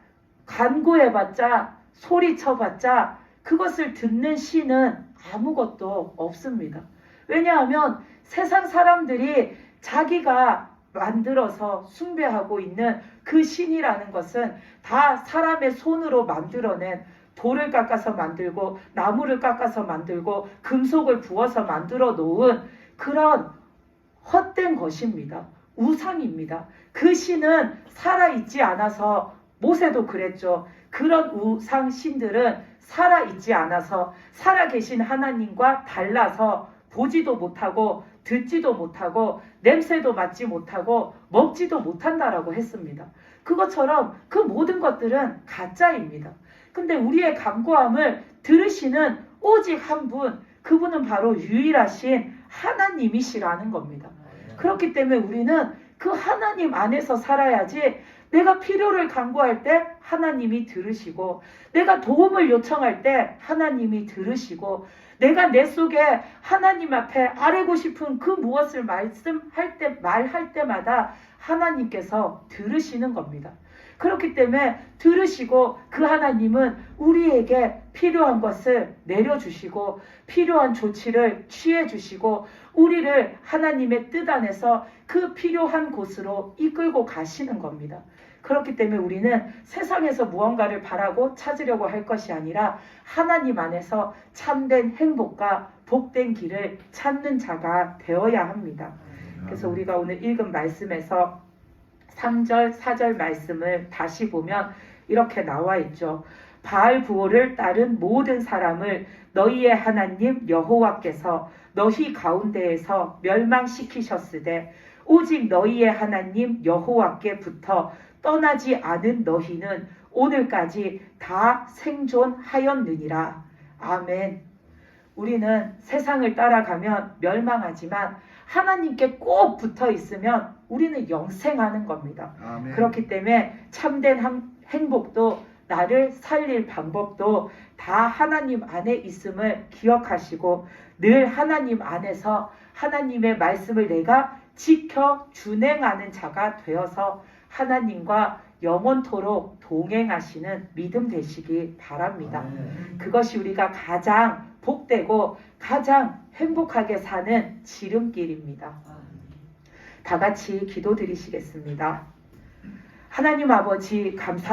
간구해봤자, 소리쳐봤자 그것을 듣는 신은 아무것도 없습니다. 왜냐하면 세상 사람들이 자기가 만들어서 숭배하고 있는 그 신이라는 것은 다 사람의 손으로 만들어낸, 돌을 깎아서 만들고 나무를 깎아서 만들고 금속을 부어서 만들어 놓은 그런 헛된 것입니다. 우상입니다. 그 신은 살아있지 않아서, 모세도 그랬죠. 그런 우상 신들은 살아있지 않아서 살아계신 하나님과 달라서 보지도 못하고 듣지도 못하고 냄새도 맡지 못하고 먹지도 못한다라고 했습니다. 그것처럼 그 모든 것들은 가짜입니다. 근데 우리의 간구함을 들으시는 오직 한 분, 그분은 바로 유일하신 하나님이시라는 겁니다. 그렇기 때문에 우리는 그 하나님 안에서 살아야지, 내가 필요를 간구할 때 하나님이 들으시고, 내가 도움을 요청할 때 하나님이 들으시고, 내가 내 속에 하나님 앞에 아뢰고 싶은 그 무엇을 말할 때마다 하나님께서 들으시는 겁니다. 그렇기 때문에 들으시고 그 하나님은 우리에게 필요한 것을 내려주시고 필요한 조치를 취해주시고 우리를 하나님의 뜻 안에서 그 필요한 곳으로 이끌고 가시는 겁니다. 그렇기 때문에 우리는 세상에서 무언가를 바라고 찾으려고 할 것이 아니라 하나님 안에서 참된 행복과 복된 길을 찾는 자가 되어야 합니다. 그래서 우리가 오늘 읽은 말씀에서 3절, 4절 말씀을 다시 보면 이렇게 나와 있죠. 바알 부호를 따른 모든 사람을 너희의 하나님 여호와께서 너희 가운데에서 멸망시키셨으되 오직 너희의 하나님 여호와께부터 떠나지 않은 너희는 오늘까지 다 생존하였느니라. 아멘. 우리는 세상을 따라가면 멸망하지만 하나님께 꼭 붙어 있으면 우리는 영생하는 겁니다. 아멘. 그렇기 때문에 참된 행복도 나를 살릴 방법도 다 하나님 안에 있음을 기억하시고 늘 하나님 안에서 하나님의 말씀을 내가 지켜 준행하는 자가 되어서 하나님과 영원토록 동행하시는 믿음 되시기 바랍니다. 그것이 우리가 가장 복되고 가장 행복하게 사는 지름길입니다. 다 같이 기도드리시겠습니다. 하나님 아버지 감사